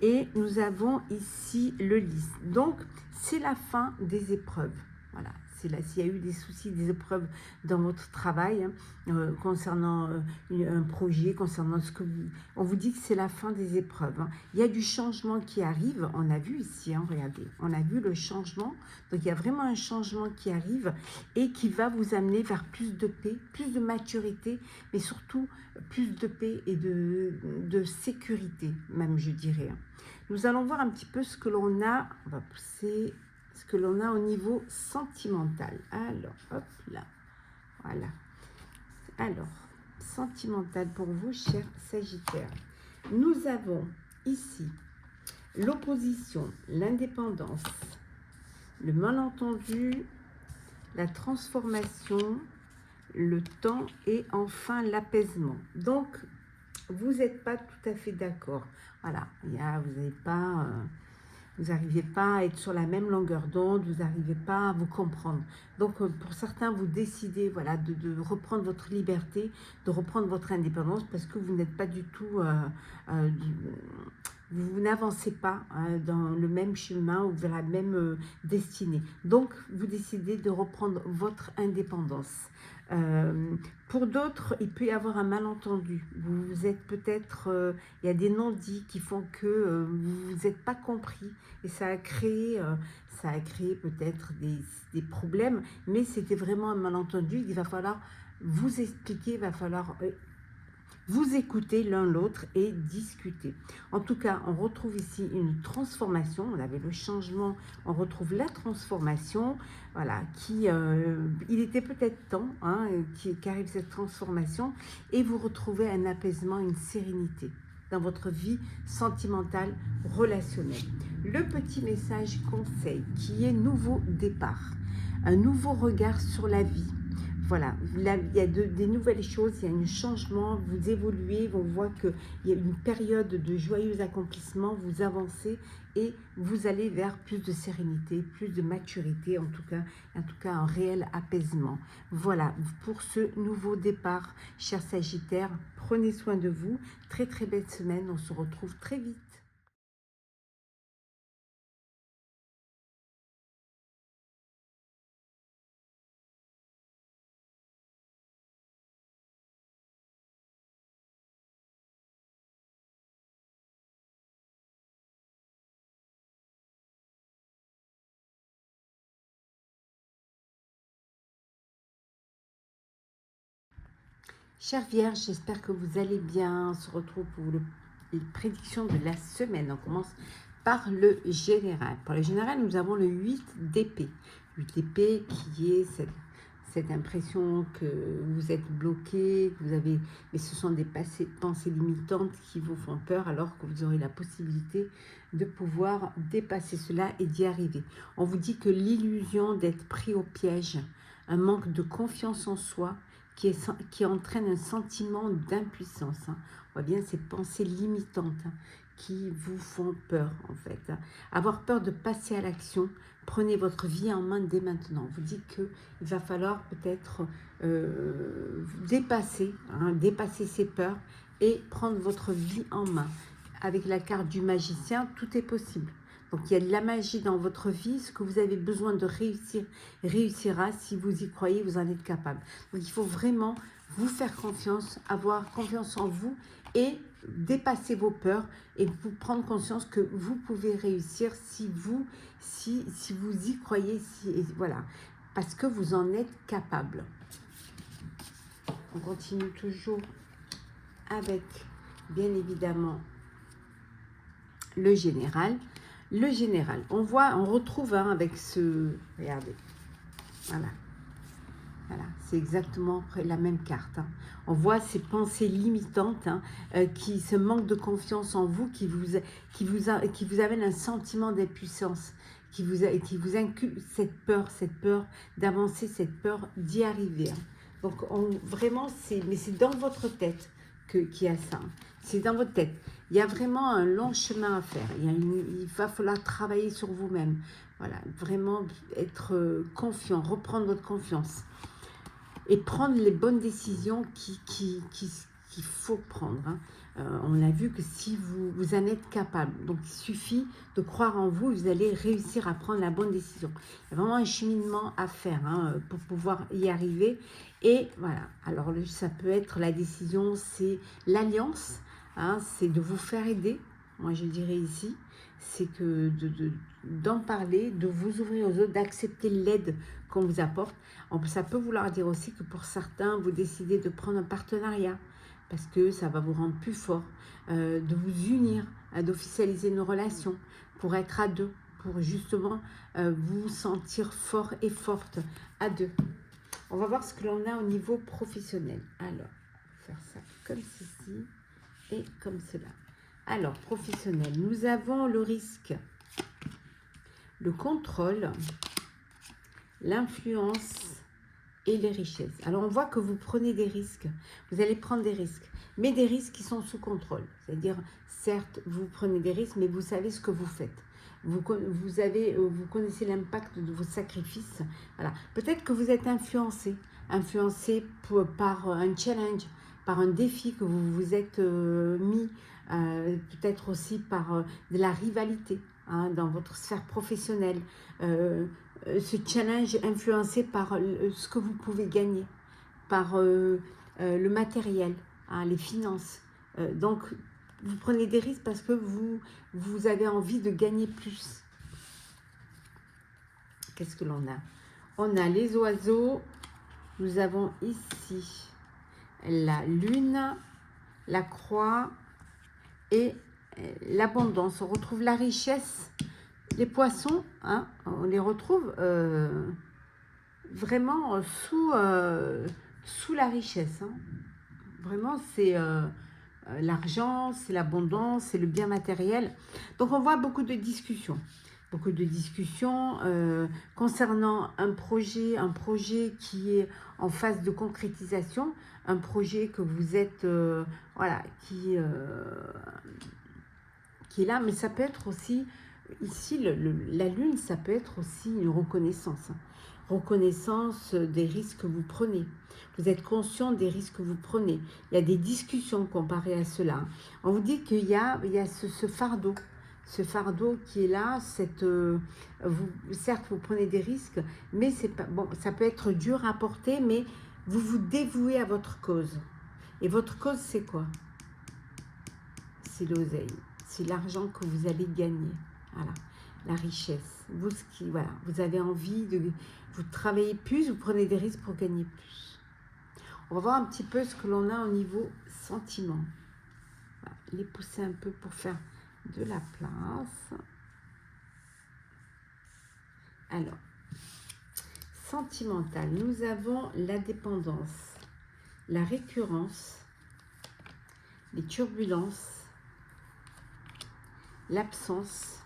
et nous avons ici le lys. Donc c'est la fin des épreuves. Voilà, c'est là s'il y a eu des soucis, des épreuves dans votre travail, hein, concernant un projet, concernant ce que vous... On vous dit que c'est la fin des épreuves, hein. Il y a du changement qui arrive, on a vu ici, hein, regardez, on a vu le changement. Donc il y a vraiment un changement qui arrive et qui va vous amener vers plus de paix, plus de maturité, mais surtout plus de paix et de sécurité, même je dirais, hein. Nous allons voir un petit peu ce que l'on a, on va pousser, ce que l'on a au niveau sentimental. Alors, hop là, voilà. Alors, sentimental pour vous, chers Sagittaires. Nous avons ici l'opposition, l'indépendance, le malentendu, la transformation, le temps et enfin l'apaisement. Donc, vous n'êtes pas tout à fait d'accord. Voilà, vous n'avez pas... vous n'arrivez pas à être sur la même longueur d'onde, vous n'arrivez pas à vous comprendre. Donc, pour certains, vous décidez, voilà, de reprendre votre liberté, de reprendre votre indépendance, parce que vous n'êtes pas du tout... vous n'avancez pas, hein, dans le même chemin ou vers la même destinée. Donc, vous décidez de reprendre votre indépendance. Pour d'autres, il peut y avoir un malentendu. Vous êtes peut-être... il y a des non-dits qui font que vous n'êtes pas compris. Et ça a créé peut-être des problèmes. Mais c'était vraiment un malentendu. Il va falloir vous expliquer, il va falloir... vous écoutez l'un l'autre et discuter. En tout cas, on retrouve ici une transformation. On avait le changement, on retrouve la transformation. Voilà, il était peut-être temps, hein, qu'arrive cette transformation et vous retrouvez un apaisement, une sérénité dans votre vie sentimentale, relationnelle. Le petit message conseil qui est nouveau départ, un nouveau regard sur la vie. Voilà, là, il y a des nouvelles choses, il y a un changement, vous évoluez, on voit qu'il y a une période de joyeux accomplissement, vous avancez et vous allez vers plus de sérénité, plus de maturité, en tout cas un réel apaisement. Voilà, pour ce nouveau départ, chers Sagittaires, prenez soin de vous, très très belle semaine, on se retrouve très vite. Chers Vierges, j'espère que vous allez bien. On se retrouve pour les prédictions de la semaine. On commence par le général. Pour le général, nous avons le 8 d'épée. 8 d'épée qui est cette impression que vous êtes bloqué, que vous avez, mais ce sont des pensées limitantes qui vous font peur alors que vous aurez la possibilité de pouvoir dépasser cela et d'y arriver. On vous dit que l'illusion d'être pris au piège, un manque de confiance en soi, qui entraîne un sentiment d'impuissance, hein. On voit bien ces pensées limitantes, hein, qui vous font peur en fait, hein. Avoir peur de passer à l'action, prenez votre vie en main dès maintenant. On vous dit qu'il va falloir peut-être dépasser ces peurs et prendre votre vie en main. Avec la carte du magicien, tout est possible. Donc il y a de la magie dans votre vie, ce que vous avez besoin de réussir, réussira si vous y croyez, vous en êtes capable. Donc il faut vraiment vous faire confiance, avoir confiance en vous et dépasser vos peurs et vous prendre conscience que vous pouvez réussir si vous y croyez, voilà, parce que vous en êtes capable. On continue toujours avec, bien évidemment, le général. Le général, on retrouve hein, avec ce... Regardez, voilà. Voilà, c'est exactement la même carte. Hein. On voit ces pensées limitantes, hein, ce manque de confiance en vous, qui vous amène un sentiment d'impuissance, qui vous inculque cette peur d'avancer, cette peur d'y arriver. Hein. Donc vraiment, mais c'est dans votre tête qu'il y a ça. Hein. C'est dans votre tête. Il y a vraiment un long chemin à faire. Il va falloir travailler sur vous-même. Voilà, vraiment être confiant, reprendre votre confiance. Et prendre les bonnes décisions qu'il faut prendre. Hein. On a vu que si vous en êtes capable, donc il suffit de croire en vous, vous allez réussir à prendre la bonne décision. Il y a vraiment un cheminement à faire hein, pour pouvoir y arriver. Et voilà, alors ça peut être la décision, c'est l'alliance, hein, c'est de vous faire aider, moi je dirais ici, c'est que d'en parler, de vous ouvrir aux autres, d'accepter l'aide qu'on vous apporte. Ça peut vouloir dire aussi que pour certains, vous décidez de prendre un partenariat parce que ça va vous rendre plus fort, de vous unir, d'officialiser une relation pour être à deux, pour justement vous sentir fort et forte à deux. On va voir ce que l'on a au niveau professionnel. Alors, faire ça comme ceci et comme cela. Alors, professionnel, nous avons le risque, le contrôle, l'influence et les richesses. Alors, on voit que vous prenez des risques. Vous allez prendre des risques, mais des risques qui sont sous contrôle. C'est-à-dire, certes, vous prenez des risques, mais vous savez ce que vous faites. Vous connaissez l'impact de vos sacrifices. Voilà. Peut-être que vous êtes influencé par un challenge, par un défi que vous vous êtes mis, peut-être aussi par de la rivalité hein, dans votre sphère professionnelle. Ce challenge influencé par ce que vous pouvez gagner, par le matériel, hein, les finances. Donc, vous prenez des risques parce que vous avez envie de gagner plus. Qu'est-ce que l'on a? On a les oiseaux. Nous avons ici la lune, la croix et l'abondance. On retrouve la richesse. Les poissons, hein, on les retrouve vraiment sous la richesse. Hein. Vraiment, c'est l'argent, c'est l'abondance, c'est le bien matériel. Donc, on voit beaucoup de discussions. Beaucoup de discussions concernant un projet qui est en phase de concrétisation, un projet que vous êtes, voilà, qui est là, mais ça peut être aussi, ici, la lune, ça peut être aussi une reconnaissance. Reconnaissance des risques que vous prenez. Vous êtes conscient des risques que vous prenez. Il y a des discussions comparées à cela. On vous dit qu'il y a ce fardeau. Ce fardeau qui est là, certes, vous prenez des risques, mais c'est pas, bon, ça peut être dur à porter, mais vous vous dévouez à votre cause. Et votre cause, c'est quoi? C'est l'oseille. C'est l'argent que vous allez gagner. Voilà, la richesse. Voilà, vous avez envie vous travaillez plus, vous prenez des risques pour gagner plus. On va voir un petit peu ce que l'on a au niveau sentiment. Voilà, les pousser un peu pour faire de la place. Alors, sentimental, nous avons la dépendance, la récurrence, les turbulences, l'absence,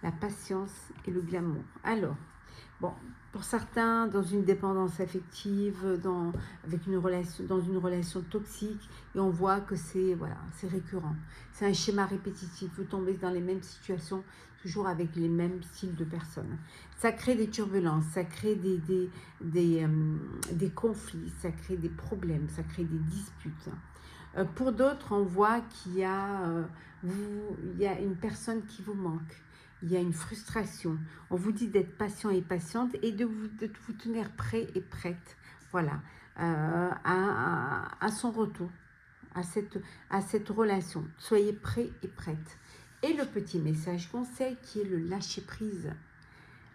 la patience et le glamour. Alors, bon, pour certains, dans une dépendance affective, dans une relation toxique, et on voit que c'est récurrent. C'est un schéma répétitif. Vous tombez dans les mêmes situations, toujours avec les mêmes styles de personnes. Ça crée des turbulences, ça crée des conflits, ça crée des problèmes, ça crée des disputes. Pour d'autres, on voit qu'il y a une personne qui vous manque. Il y a une frustration. On vous dit d'être patient et patiente et de vous tenir prêt et prête, voilà, à son retour, à cette relation. Soyez prêt et prête. Et le petit message conseil qui est le lâcher prise.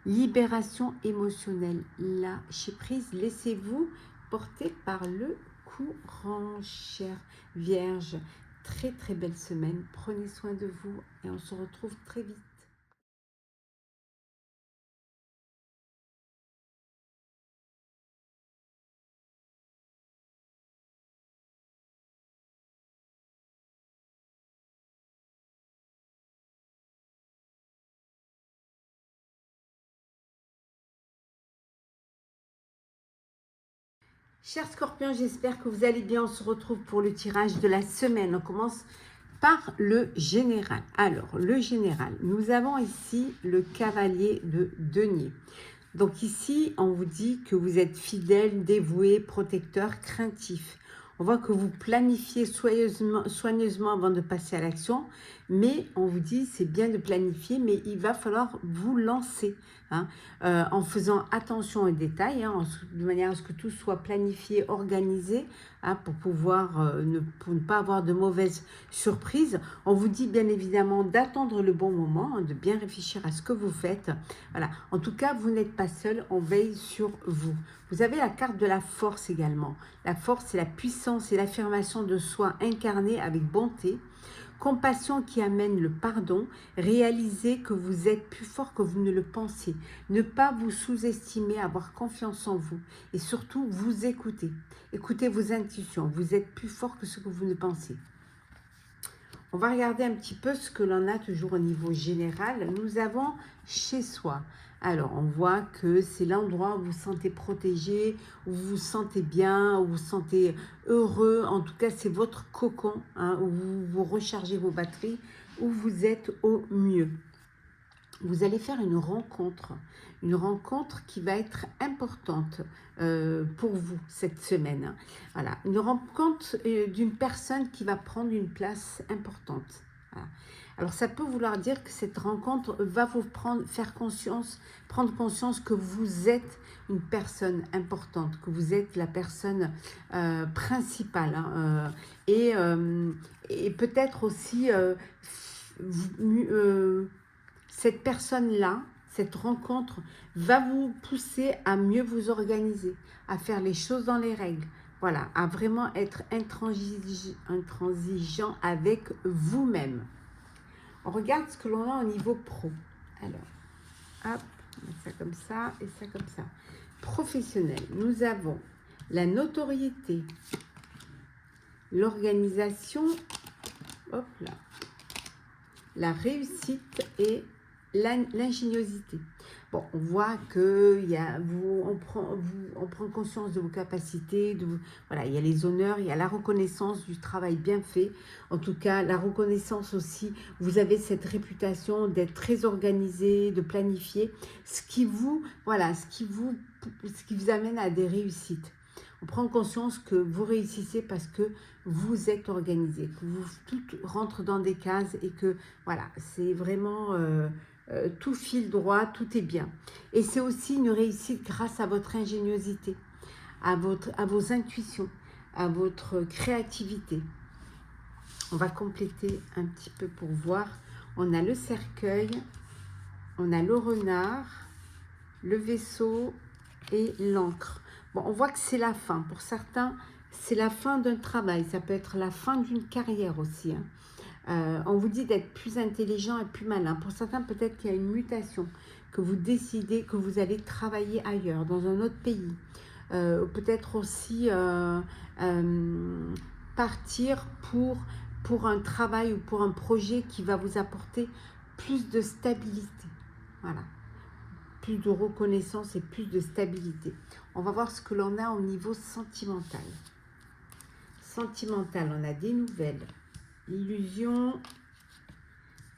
Libération émotionnelle. Lâcher prise. Laissez-vous porter par le courant, chère Vierge. Très très belle semaine. Prenez soin de vous et on se retrouve très vite. Chers scorpions, j'espère que vous allez bien. On se retrouve pour le tirage de la semaine. On commence par le général. Alors, le général, nous avons ici le cavalier de denier. Donc ici, on vous dit que vous êtes fidèle, dévoué, protecteur, craintif. On voit que vous planifiez soigneusement avant de passer à l'action, mais on vous dit c'est bien de planifier, mais il va falloir vous lancer, hein, en faisant attention aux détails, hein, de manière à ce que tout soit planifié, organisé, hein, pour pouvoir pour ne pas avoir de mauvaises surprises. On vous dit bien évidemment d'attendre le bon moment, hein, de bien réfléchir à ce que vous faites. Voilà. En tout cas, vous n'êtes pas seul, on veille sur vous. Vous avez la carte de la force également. La force, c'est la puissance et l'affirmation de soi incarnée avec bonté. Compassion qui amène le pardon. Réaliser que vous êtes plus fort que vous ne le pensez. Ne pas vous sous-estimer, avoir confiance en vous. Et surtout, vous écouter. Écoutez vos intuitions. Vous êtes plus fort que ce que vous ne pensez. On va regarder un petit peu ce que l'on a toujours au niveau général. Nous avons chez soi. Alors, on voit que c'est l'endroit où vous vous sentez protégé, où vous vous sentez bien, où vous vous sentez heureux. En tout cas, c'est votre cocon, hein, où vous rechargez vos batteries, où vous êtes au mieux. Vous allez faire une rencontre qui va être importante pour vous cette semaine. Voilà, une rencontre d'une personne qui va prendre une place importante. Voilà. Alors ça peut vouloir dire que cette rencontre va vous prendre conscience que vous êtes une personne importante, que vous êtes la personne principale, hein, et peut-être aussi cette personne-là, cette rencontre va vous pousser à mieux vous organiser, à faire les choses dans les règles. Voilà, à vraiment être intransigeant avec vous-même. On regarde ce que l'on a au niveau pro. Alors, hop, on met ça comme ça et ça comme ça. Professionnel, nous avons la notoriété, l'organisation, hop là, la réussite et l'ingéniosité. Bon, on voit que on prend conscience de vos capacités, voilà, il y a les honneurs, il y a la reconnaissance du travail bien fait. En tout cas, la reconnaissance aussi, vous avez cette réputation d'être très organisé, de planifier, ce qui vous amène à des réussites. On prend conscience que vous réussissez parce que vous êtes organisé, que tout rentre dans des cases et que voilà, c'est vraiment tout file droit, tout est bien. Et c'est aussi une réussite grâce à votre ingéniosité, à vos intuitions, à votre créativité. On va compléter un petit peu pour voir. On a le cercueil, on a le renard, le vaisseau et l'encre. Bon, on voit que c'est la fin. Pour certains, c'est la fin d'un travail. Ça peut être la fin d'une carrière aussi, hein. On vous dit d'être plus intelligent et plus malin. Pour certains, peut-être qu'il y a une mutation, que vous décidez que vous allez travailler ailleurs, dans un autre pays. Peut-être aussi partir pour un travail ou pour un projet qui va vous apporter plus de stabilité. Voilà. Plus de reconnaissance et plus de stabilité. On va voir ce que l'on a au niveau sentimental. Sentimental, on a des nouvelles. L'illusion,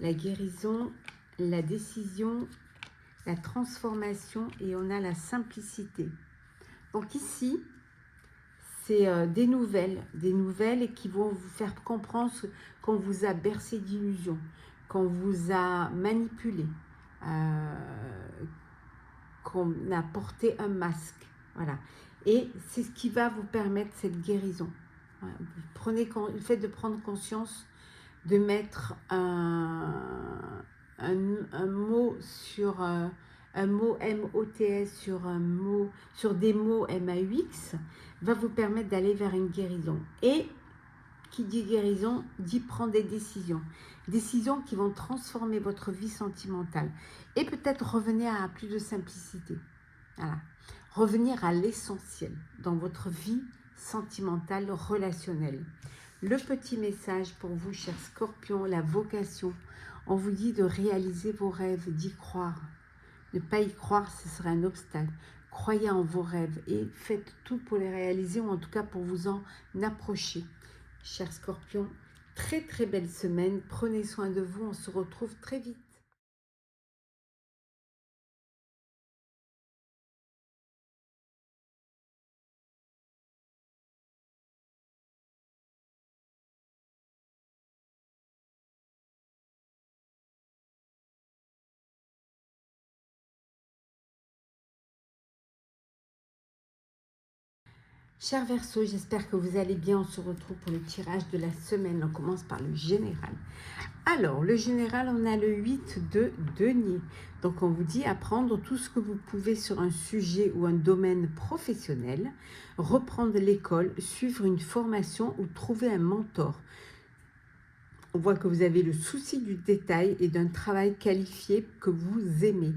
la guérison, la décision, la transformation et on a la simplicité. Donc ici, c'est des nouvelles qui vont vous faire comprendre qu'on vous a bercé d'illusions, qu'on vous a manipulé, qu'on a porté un masque. Voilà. Et c'est ce qui va vous permettre cette guérison. Le fait de prendre conscience, de mettre un mot sur un mot MOTS sur des mots MAUX va vous permettre d'aller vers une guérison. Et qui dit guérison dit prendre des décisions. Décisions qui vont transformer votre vie sentimentale. Et peut-être revenir à plus de simplicité. Voilà. Revenir à l'essentiel dans votre vie sentimentale, relationnelle. Le petit message pour vous, chers scorpions, la vocation. On vous dit de réaliser vos rêves, d'y croire, Ne pas y croire, ce serait un obstacle. Croyez en vos rêves et faites tout pour les réaliser, ou en tout cas pour vous en approcher. Chers Scorpions, très très belle semaine. Prenez soin de vous, on se retrouve très vite. Chers Verseaux, j'espère que vous allez bien. On se retrouve pour le tirage de la semaine. On commence par le général. Alors, le général, on a le 8 de denier. Donc, on vous dit apprendre tout ce que vous pouvez sur un sujet ou un domaine professionnel, reprendre l'école, suivre une formation ou trouver un mentor. On voit que vous avez le souci du détail et d'un travail qualifié que vous aimez.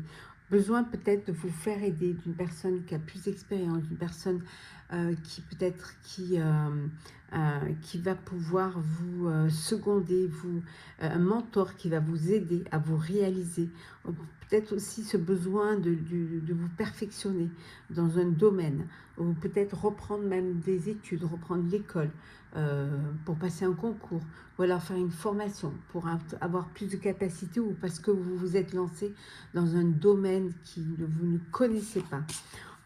Besoin peut-être de vous faire aider d'une personne qui a plus d'expérience, d'une personne qui peut-être qui va pouvoir vous seconder, un mentor qui va vous aider à vous réaliser. Peut-être aussi ce besoin de vous perfectionner dans un domaine, ou peut-être reprendre même des études, reprendre l'école pour passer un concours, ou alors faire une formation pour avoir plus de capacité, ou parce que vous vous êtes lancé dans un domaine que vous ne connaissez pas.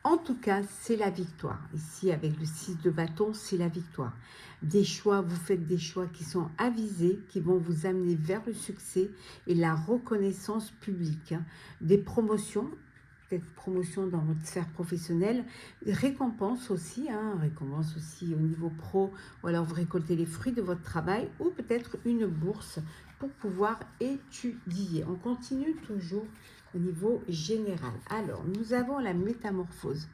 En tout cas, c'est la victoire. Ici, avec le 6 de bâton, c'est la victoire. Des choix, vous faites des choix qui sont avisés, qui vont vous amener vers le succès et la reconnaissance publique. Des promotions, peut-être promotion dans votre sphère professionnelle, récompense aussi au niveau pro, ou alors vous récoltez les fruits de votre travail, ou peut-être une bourse pour pouvoir étudier. On continue toujours au niveau général. Alors, nous avons la métamorphose.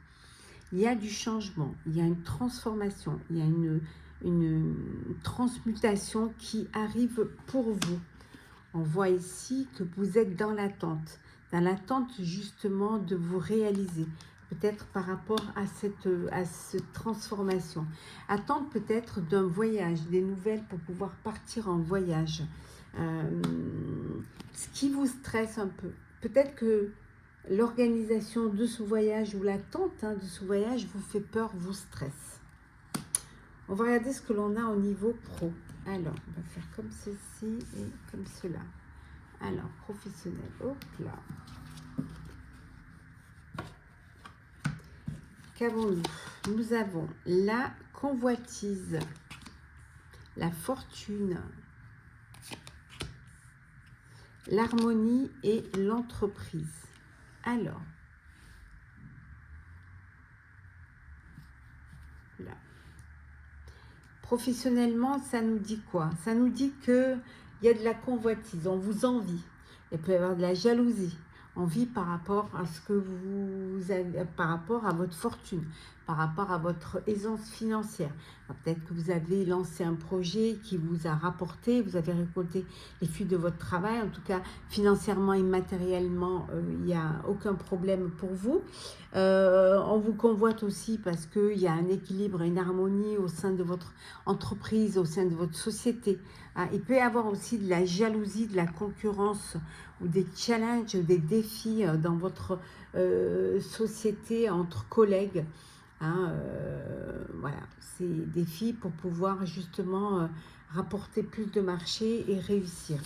Il y a du changement, il y a une transformation, il y a une transmutation qui arrive pour vous. On voit ici que vous êtes dans l'attente justement de vous réaliser, peut-être par rapport à cette transformation. Attente peut-être d'un voyage, des nouvelles pour pouvoir partir en voyage. Ce qui vous stresse un peu. Peut-être que l'organisation de ce voyage ou l'attente de ce voyage vous fait peur, vous stresse. On va regarder ce que l'on a au niveau pro. Alors, on va faire comme ceci et comme cela. Alors, professionnel, hop là. Qu'avons-nous? Nous avons la convoitise, la fortune, l'harmonie et l'entreprise. Alors, là. Professionnellement, ça nous dit quoi? Ça nous dit qu'il y a de la convoitise, on vous envie. Il peut y avoir de la jalousie, envie par rapport à ce que vous avez, par rapport à votre fortune, par rapport à votre aisance financière. Peut-être que vous avez lancé un projet qui vous a rapporté, vous avez récolté les fruits de votre travail. En tout cas, financièrement et matériellement, il n'y a aucun problème pour vous. On vous convoite aussi parce qu'il y a un équilibre et une harmonie au sein de votre entreprise, au sein de votre société. Il peut y avoir aussi de la jalousie, de la concurrence ou des challenges, des défis dans votre société entre collègues. Voilà, c'est des défis pour pouvoir justement rapporter plus de marché et réussir.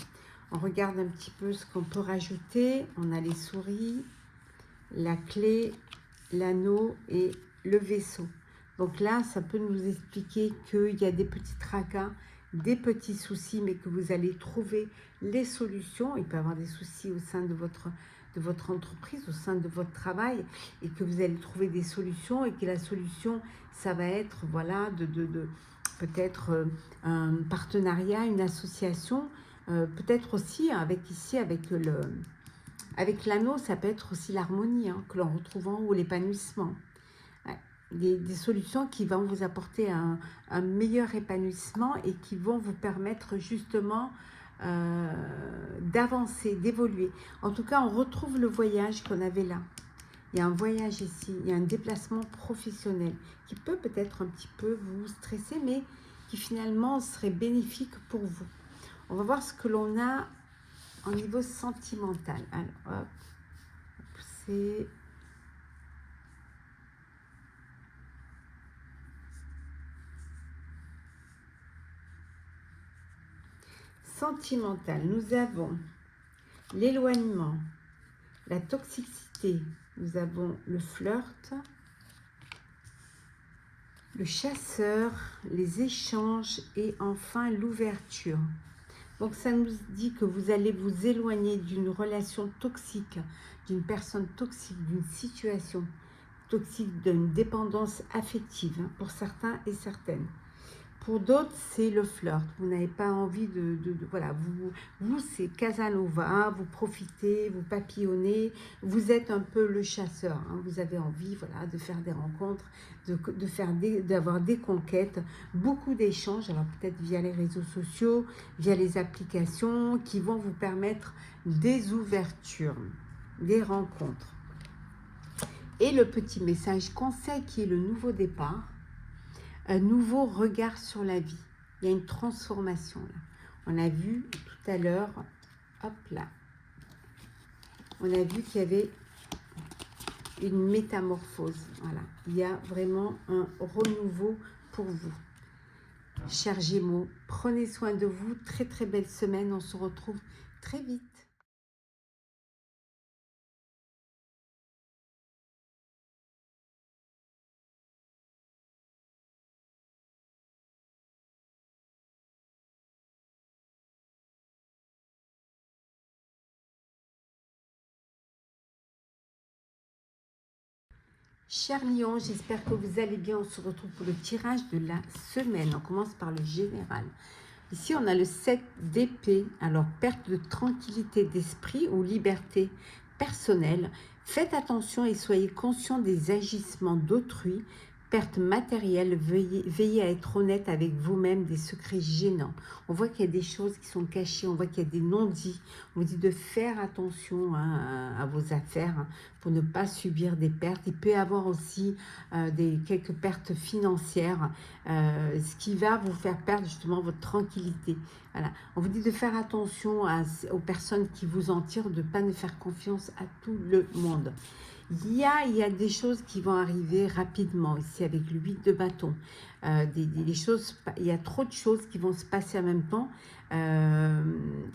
On regarde un petit peu ce qu'on peut rajouter. On a les souris, la clé, l'anneau et le vaisseau. Donc là, ça peut nous expliquer qu'il y a des petits tracas, des petits soucis, mais que vous allez trouver les solutions. Il peut y avoir des soucis au sein de votre entreprise, au sein de votre travail, et que vous allez trouver des solutions, et que la solution, ça va être voilà, peut-être un partenariat, une association, peut-être aussi avec l'anneau, ça peut être aussi l'harmonie que l'on retrouve en haut, l'épanouissement. Des solutions qui vont vous apporter un meilleur épanouissement et qui vont vous permettre justement d'avancer, d'évoluer. En tout cas, on retrouve le voyage qu'on avait là. Il y a un voyage ici, il y a un déplacement professionnel qui peut peut-être un petit peu vous stresser, mais qui finalement serait bénéfique pour vous. On va voir ce que l'on a en niveau sentimental. Alors, hop, c'est sentimental. Nous avons l'éloignement, la toxicité, nous avons le flirt, le chasseur, les échanges et enfin l'ouverture. Donc ça nous dit que vous allez vous éloigner d'une relation toxique, d'une personne toxique, d'une situation toxique, d'une dépendance affective, hein, pour certains et certaines. Pour d'autres, c'est le flirt. Vous n'avez pas envie voilà, vous c'est Casanova, vous profitez, vous papillonnez, vous êtes un peu le chasseur. Hein, vous avez envie, voilà, de faire des rencontres, d'avoir des conquêtes, beaucoup d'échanges, alors peut-être via les réseaux sociaux, via les applications, qui vont vous permettre des ouvertures, des rencontres. Et le petit message conseil qui est le nouveau départ, un nouveau regard sur la vie. Il y a une transformation là. On a vu tout à l'heure, hop là, on a vu qu'il y avait une métamorphose. Voilà, il y a vraiment un renouveau pour vous. Chers Gémeaux, prenez soin de vous. Très très belle semaine. On se retrouve très vite. Chers Lions, j'espère que vous allez bien. On se retrouve pour le tirage de la semaine. On commence par le général. Ici, on a le 7 d'épée. Alors, perte de tranquillité d'esprit ou liberté personnelle. Faites attention et soyez conscient des agissements d'autrui. Perte matérielle, veillez à être honnête avec vous-même, des secrets gênants. On voit qu'il y a des choses qui sont cachées, on voit qu'il y a des non-dits. On vous dit de faire attention, hein, à vos affaires, hein, pour ne pas subir des pertes. Il peut y avoir aussi quelques pertes financières, ce qui va vous faire perdre justement votre tranquillité. Voilà. On vous dit de faire attention aux personnes qui vous en tirent, de ne pas ne faire confiance à tout le monde. Il y a des choses qui vont arriver rapidement ici avec le 8 de bâton. Il y a trop de choses qui vont se passer en même temps,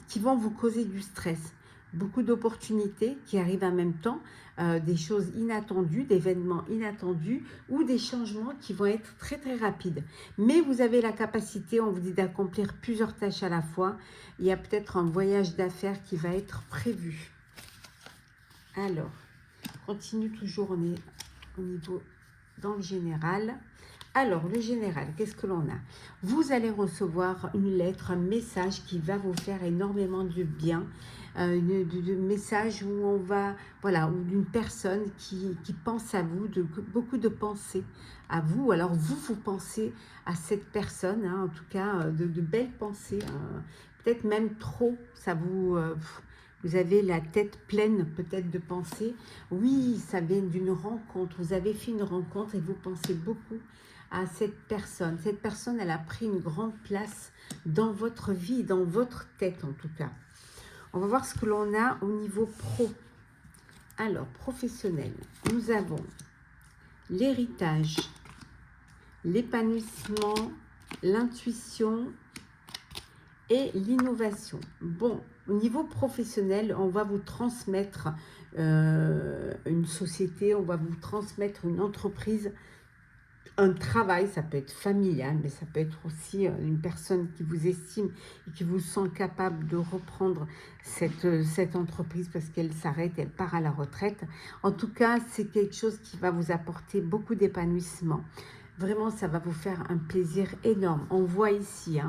qui vont vous causer du stress. Beaucoup d'opportunités qui arrivent en même temps, des choses inattendues, des événements inattendus ou des changements qui vont être très très rapides. Mais vous avez la capacité, on vous dit, d'accomplir plusieurs tâches à la fois. Il y a peut-être un voyage d'affaires qui va être prévu. Alors, continue toujours, on est au niveau dans le général. Alors, le général, qu'est-ce que l'on a? Vous allez recevoir une lettre, un message qui va vous faire énormément de bien. De message où on va, voilà, ou d'une personne qui pense à vous, beaucoup de pensées à vous. Alors, vous pensez à cette personne, hein, en tout cas, de belles pensées, hein, peut-être même trop, ça vous... vous avez la tête pleine peut-être de pensées. Oui, ça vient d'une rencontre. Vous avez fait une rencontre et vous pensez beaucoup à cette personne. Cette personne, elle a pris une grande place dans votre vie, dans votre tête en tout cas. On va voir ce que l'on a au niveau pro. Alors, professionnel, nous avons l'héritage, l'épanouissement, l'intuition et l'innovation. Bon, au niveau professionnel, on va vous transmettre une société, on va vous transmettre une entreprise, un travail, ça peut être familial, mais ça peut être aussi une personne qui vous estime et qui vous sent capable de reprendre cette entreprise parce qu'elle s'arrête, elle part à la retraite. En tout cas, c'est quelque chose qui va vous apporter beaucoup d'épanouissement. Vraiment, ça va vous faire un plaisir énorme. On voit ici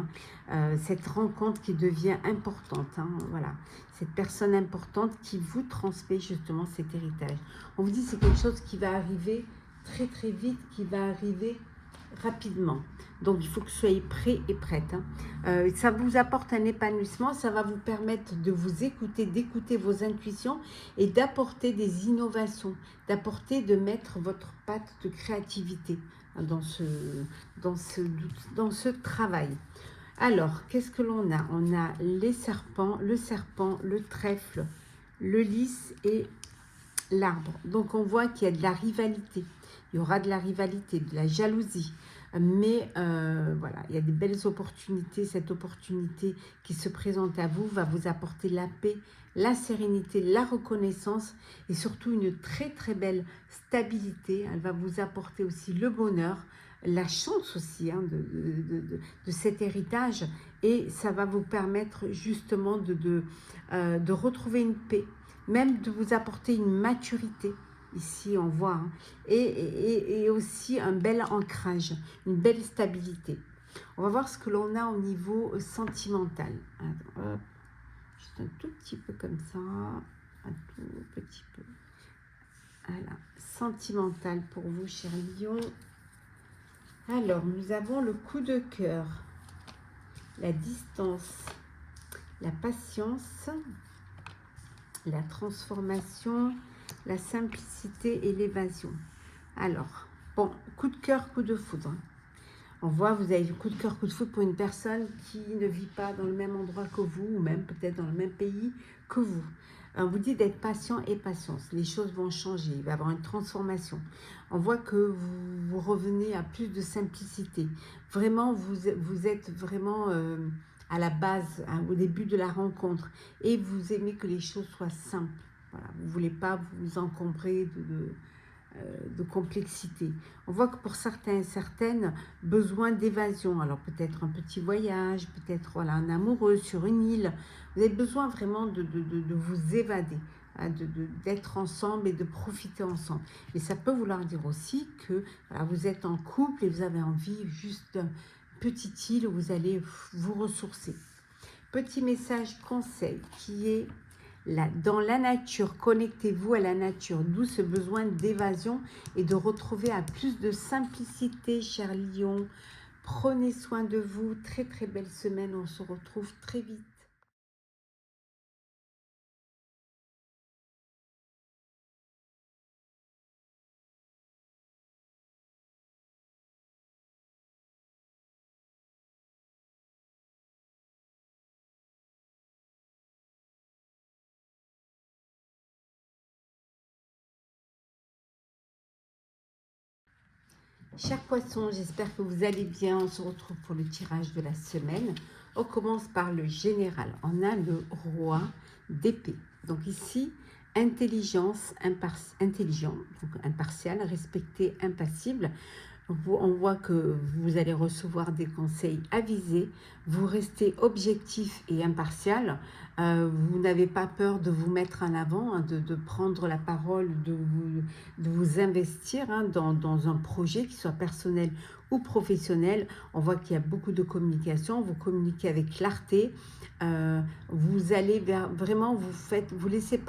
cette rencontre qui devient importante. Hein, voilà, cette personne importante qui vous transmet justement cet héritage. On vous dit c'est quelque chose qui va arriver très très vite, qui va arriver rapidement. Donc il faut que vous soyez prêts et prêtes. Hein. Ça vous apporte un épanouissement, ça va vous permettre de vous écouter, d'écouter vos intuitions et d'apporter des innovations, de mettre votre patte de créativité dans ce travail. Alors, qu'est-ce que l'on a? On a les serpents, le trèfle, le lys et l'arbre. Donc on voit qu'il y a de la rivalité. Il y aura de la rivalité, de la jalousie. Mais voilà, il y a des belles opportunités. Cette opportunité qui se présente à vous va vous apporter la paix, la sérénité, la reconnaissance et surtout une très très belle stabilité. Elle va vous apporter aussi le bonheur, la chance aussi hein, de cet héritage et ça va vous permettre justement de retrouver une paix, même de vous apporter une maturité. Ici, on voit, hein, et aussi un bel ancrage, une belle stabilité. On va voir ce que l'on a au niveau sentimental. Alors, hop, juste un tout petit peu comme ça, un tout petit peu. Voilà, sentimental pour vous, cher Lion. Alors, nous avons le coup de cœur, la distance, la patience, la transformation, la simplicité et l'évasion. Alors, bon, coup de cœur, coup de foudre. On voit, vous avez du coup de cœur, coup de foudre pour une personne qui ne vit pas dans le même endroit que vous, ou même peut-être dans le même pays que vous. On vous dit d'être patient et patience. Les choses vont changer, il va y avoir une transformation. On voit que vous revenez à plus de simplicité. Vraiment, vous êtes vraiment à la base, hein, au début de la rencontre. Et vous aimez que les choses soient simples. Voilà. Vous ne voulez pas vous encombrer de complexité. On voit que pour certains et certaines, besoin d'évasion. Alors peut-être un petit voyage, peut-être voilà, un amoureux sur une île. Vous avez besoin vraiment de vous évader, hein, d'être ensemble et de profiter ensemble. Et ça peut vouloir dire aussi que voilà, vous êtes en couple et vous avez envie juste d'une petite île où vous allez vous ressourcer. Petit message conseil qui est dans la nature, connectez-vous à la nature, d'où ce besoin d'évasion et de retrouver à plus de simplicité, cher Lion. Prenez soin de vous, très très belle semaine, on se retrouve très vite. Chers poissons, j'espère que vous allez bien. On se retrouve pour le tirage de la semaine. On commence par le général. On a le roi d'épée. Donc ici, intelligence, intelligent, donc impartial, respecté, impassible. On voit que vous allez recevoir des conseils avisés, vous restez objectif et impartial, vous n'avez pas peur de vous mettre en avant, hein, de prendre la parole, de vous investir hein, dans un projet qui soit personnel ou professionnel. On voit qu'il y a beaucoup de communication, vous communiquez avec clarté, vous allez vraiment, vous laissez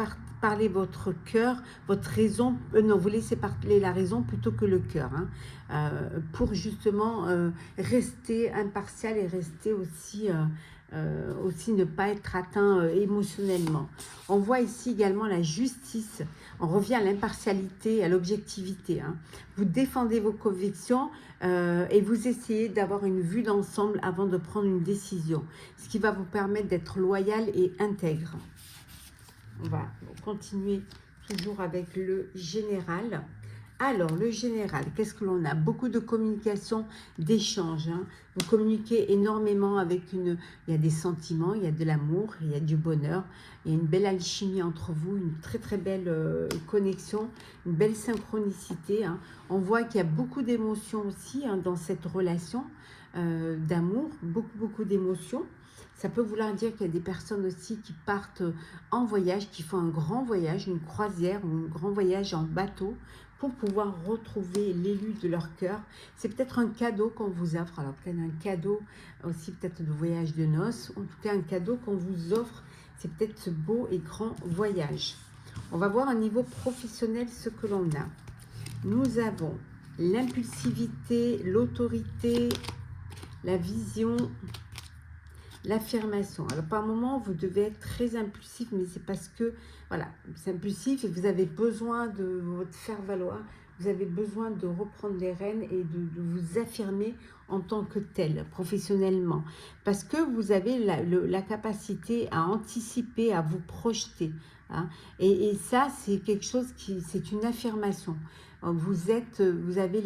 parler votre cœur, votre raison, non, vous laissez parler la raison plutôt que le cœur, hein, pour justement rester impartial et rester aussi ne pas être atteint émotionnellement. On voit ici également la justice, on revient à l'impartialité, à l'objectivité. Hein. Vous défendez vos convictions et vous essayez d'avoir une vue d'ensemble avant de prendre une décision, ce qui va vous permettre d'être loyal et intègre. On va continuer toujours avec le général. Alors, le général, qu'est-ce que l'on a? Beaucoup de communication, d'échange. Hein. Vous communiquez énormément avec il y a des sentiments, il y a de l'amour, il y a du bonheur, il y a une belle alchimie entre vous, une très très belle connexion, une belle synchronicité. Hein. On voit qu'il y a beaucoup d'émotions aussi hein, dans cette relation d'amour, beaucoup d'émotions. Ça peut vouloir dire qu'il y a des personnes aussi qui partent en voyage, qui font un grand voyage, une croisière ou un grand voyage en bateau pour pouvoir retrouver l'élu de leur cœur. C'est peut-être un cadeau qu'on vous offre, alors peut-être un cadeau aussi peut-être de voyage de noces, en tout cas un cadeau qu'on vous offre, c'est peut-être ce beau et grand voyage. On va voir au niveau professionnel ce que l'on a. Nous avons l'impulsivité, l'autorité, la vision, l'affirmation. Alors par moment, vous devez être très impulsif, mais c'est parce que, voilà, c'est impulsif et vous avez besoin de votre faire valoir, vous avez besoin de reprendre les rênes et de vous affirmer en tant que tel, professionnellement. Parce que vous avez la capacité à anticiper, à vous projeter. hein. Et ça, c'est quelque chose qui, c'est une affirmation. Vous avez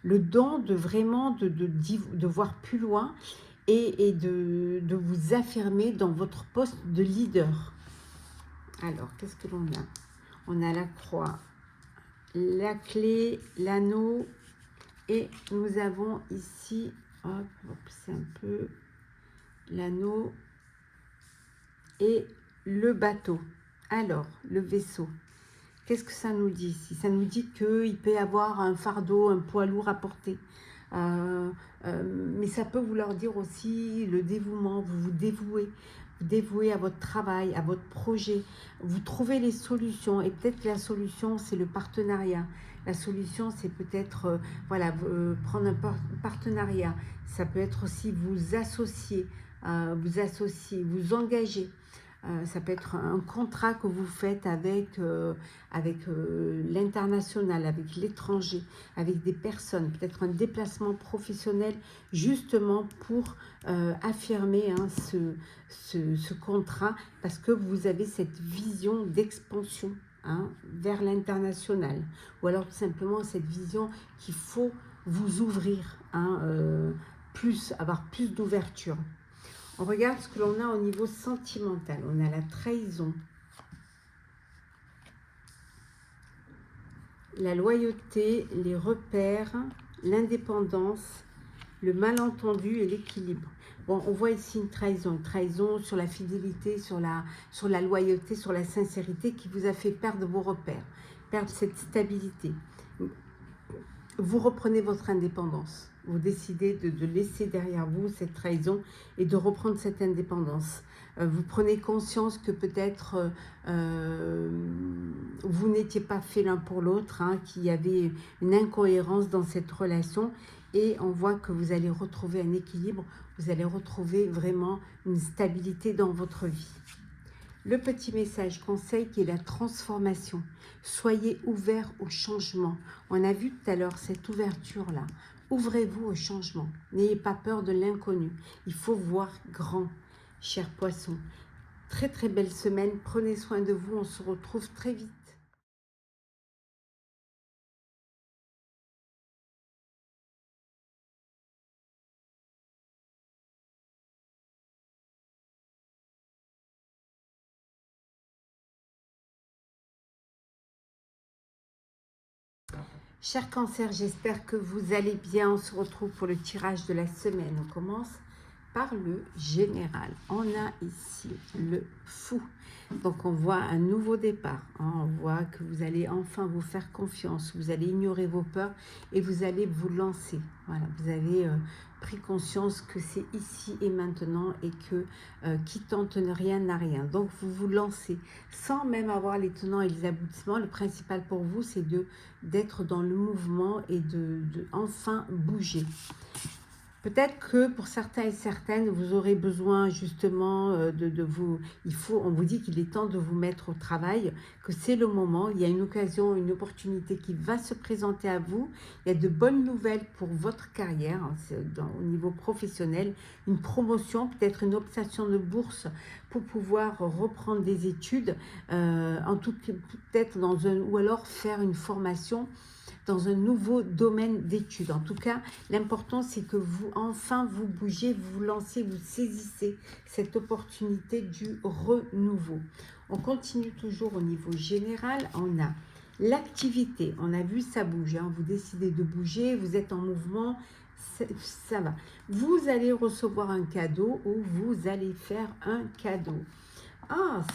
le don de vraiment de voir plus loin et de vous affirmer dans votre poste de leader. Alors, qu'est-ce que l'on a? On a la croix, la clé, l'anneau, et nous avons ici, hop, c'est un peu l'anneau et le bateau. Alors, le vaisseau, qu'est-ce que ça nous dit ici? Ça nous dit qu'il peut y avoir un fardeau, un poids lourd à porter. Mais ça peut vouloir dire aussi le dévouement, vous dévouez à votre travail, à votre projet, vous trouvez les solutions, et peut-être que la solution c'est le partenariat, la solution c'est peut-être voilà, prendre un partenariat, ça peut être aussi vous associer, vous engager. Ça peut être un contrat que vous faites avec l'international, avec l'étranger, avec des personnes, peut-être un déplacement professionnel justement pour affirmer ce contrat, parce que vous avez cette vision d'expansion vers l'international, ou alors tout simplement cette vision qu'il faut vous ouvrir, avoir plus d'ouverture. On regarde ce que l'on a au niveau sentimental. On a la trahison, la loyauté, les repères, l'indépendance, le malentendu et l'équilibre. Bon, on voit ici une trahison sur la fidélité, sur la loyauté, sur la sincérité qui vous a fait perdre vos repères, perdre cette stabilité. Vous reprenez votre indépendance. Vous décidez de laisser derrière vous cette trahison et de reprendre cette indépendance. Vous prenez conscience que peut-être vous n'étiez pas fait l'un pour l'autre, qu'il y avait une incohérence dans cette relation, et on voit que vous allez retrouver un équilibre, vous allez retrouver vraiment une stabilité dans votre vie. Le petit message conseil qui est la transformation. Soyez ouverts au changement. On a vu tout à l'heure cette ouverture-là. Ouvrez-vous au changement. N'ayez pas peur de l'inconnu. Il faut voir grand, chers poissons. Très très belle semaine. Prenez soin de vous. On se retrouve très vite. Chers cancers, j'espère que vous allez bien. On se retrouve pour le tirage de la semaine. On commence par le général. On a ici le fou. Donc on voit un nouveau départ. On voit que vous allez enfin vous faire confiance. Vous allez ignorer vos peurs et vous allez vous lancer. Voilà, vous avez pris conscience que c'est ici et maintenant, et que qui tente rien n'a rien. Donc vous vous lancez sans même avoir les tenants et les aboutissements. Le principal pour vous, c'est d'être dans le mouvement et de enfin bouger. Peut-être que pour certains et certaines, vous aurez besoin justement on vous dit qu'il est temps de vous mettre au travail, que c'est le moment, il y a une occasion, une opportunité qui va se présenter à vous. Il y a de bonnes nouvelles pour votre carrière, au niveau professionnel, une promotion, peut-être une obtention de bourse pour pouvoir reprendre des études, en tout cas peut-être ou alors faire une formation dans un nouveau domaine d'études. En tout cas, l'important, c'est que vous bougez, vous vous lancez, vous saisissez cette opportunité du renouveau. On continue toujours au niveau général. On a l'activité. On a vu, ça bouge. Vous décidez de bouger, vous êtes en mouvement, ça va. Vous allez recevoir un cadeau ou vous allez faire un cadeau.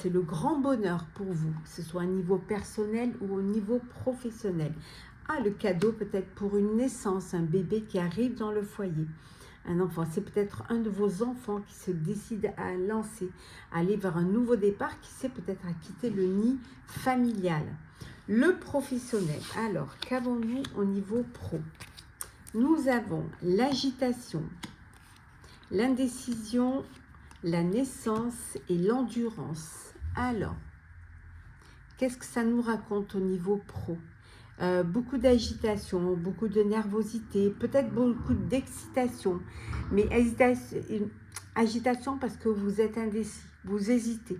C'est le grand bonheur pour vous, que ce soit au niveau personnel ou au niveau professionnel. Le cadeau peut-être pour une naissance, un bébé qui arrive dans le foyer. Un enfant, c'est peut-être un de vos enfants qui se décide à lancer, à aller vers un nouveau départ, qui sait peut-être à quitter le nid familial. Le professionnel, alors qu'avons-nous au niveau pro? Nous avons l'agitation, l'indécision, la naissance et l'endurance. Alors, qu'est-ce que ça nous raconte au niveau pro? Beaucoup d'agitation, beaucoup de nervosité, peut-être beaucoup d'excitation, mais agitation parce que vous êtes indécis, vous hésitez.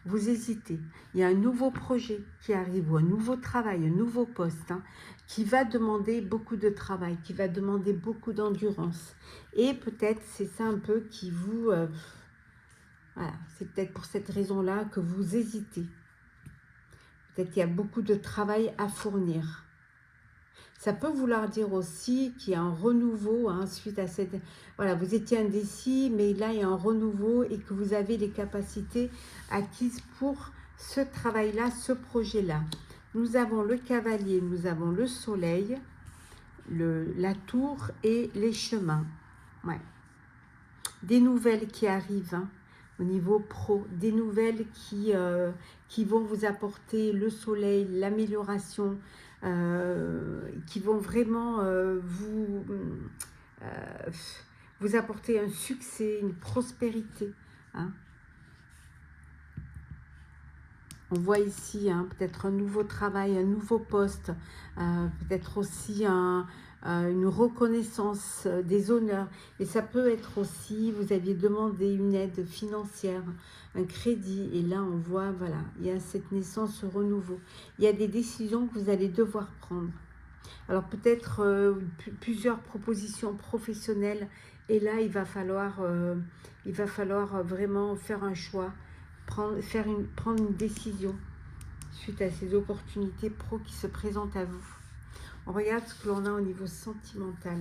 vous hésitez. Il y a un nouveau projet qui arrive, ou un nouveau travail, un nouveau poste, hein, qui va demander beaucoup de travail, qui va demander beaucoup d'endurance. Et peut-être c'est ça un peu qui vous... voilà, c'est peut-être pour cette raison-là que vous hésitez. Peut-être qu'il y a beaucoup de travail à fournir. Ça peut vouloir dire aussi qu'il y a un renouveau, hein, suite à cette... Voilà, vous étiez indécis, mais là, il y a un renouveau et que vous avez les capacités acquises pour ce travail-là, ce projet-là. Nous avons le cavalier, nous avons le soleil, la tour et les chemins. Ouais. Des nouvelles qui arrivent, hein, au niveau pro, des nouvelles qui vont vous apporter le soleil, l'amélioration, qui vont vraiment vous apporter un succès, une prospérité. Hein. On voit ici, hein, peut-être un nouveau travail, un nouveau poste, peut-être aussi une reconnaissance des honneurs. Et ça peut être aussi, vous aviez demandé une aide financière, un crédit. Et là, on voit, voilà, il y a cette naissance, ce renouveau. Il y a des décisions que vous allez devoir prendre. Alors peut-être plusieurs propositions professionnelles. Et là, il va falloir vraiment faire un choix. Prendre une décision suite à ces opportunités pro qui se présentent à vous. On regarde ce que l'on a au niveau sentimental.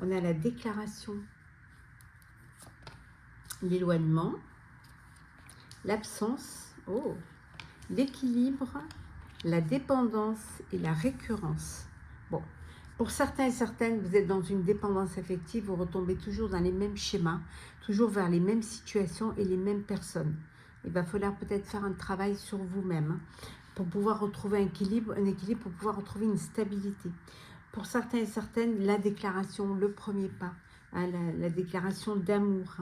On a la déclaration, l'éloignement, l'absence, l'équilibre, la dépendance et la récurrence. Bon, pour certains et certaines, vous êtes dans une dépendance affective, vous retombez toujours dans les mêmes schémas, toujours vers les mêmes situations et les mêmes personnes. Il va falloir peut-être faire un travail sur vous-même pour pouvoir retrouver un équilibre, pour pouvoir retrouver une stabilité. Pour certains et certaines, la déclaration, le premier pas, hein, la déclaration d'amour.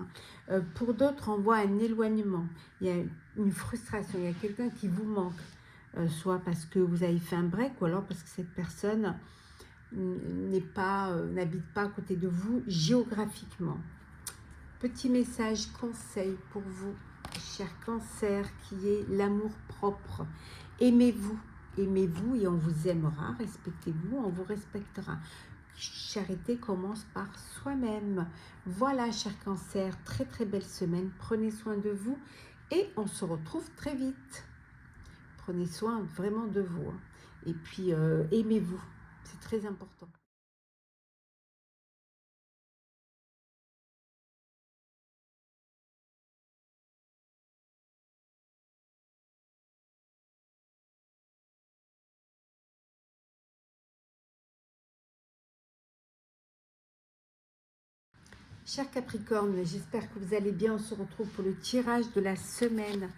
Hein. Pour d'autres, on voit un éloignement, il y a une frustration, il y a quelqu'un qui vous manque, soit parce que vous avez fait un break, ou alors parce que cette personne n'habite pas à côté de vous géographiquement. Petit message, conseil pour vous, cher Cancer, qui est l'amour propre. Aimez-vous et on vous aimera, respectez-vous, on vous respectera. Charité commence par soi-même. Voilà, cher Cancer, très très belle semaine, prenez soin de vous et on se retrouve très vite. Prenez soin vraiment de vous, hein. Et puis aimez-vous, c'est très important. Cher Capricorne, j'espère que vous allez bien. On se retrouve pour le tirage de la semaine.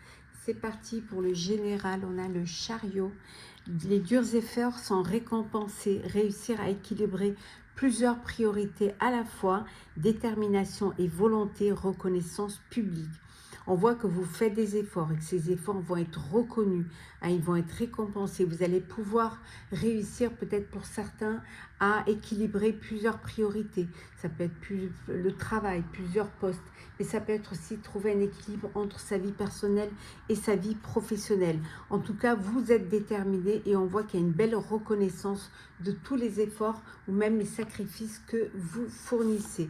C'est parti pour le général. On a le chariot. Les durs efforts sont récompensés. Réussir à équilibrer plusieurs priorités à la fois, détermination et volonté, reconnaissance publique. On voit que vous faites des efforts et que ces efforts vont être reconnus, hein, ils vont être récompensés. Vous allez pouvoir réussir peut-être pour certains à équilibrer plusieurs priorités. Ça peut être le travail, plusieurs postes, mais ça peut être aussi trouver un équilibre entre sa vie personnelle et sa vie professionnelle. En tout cas, vous êtes déterminé et on voit qu'il y a une belle reconnaissance de tous les efforts ou même les sacrifices que vous fournissez.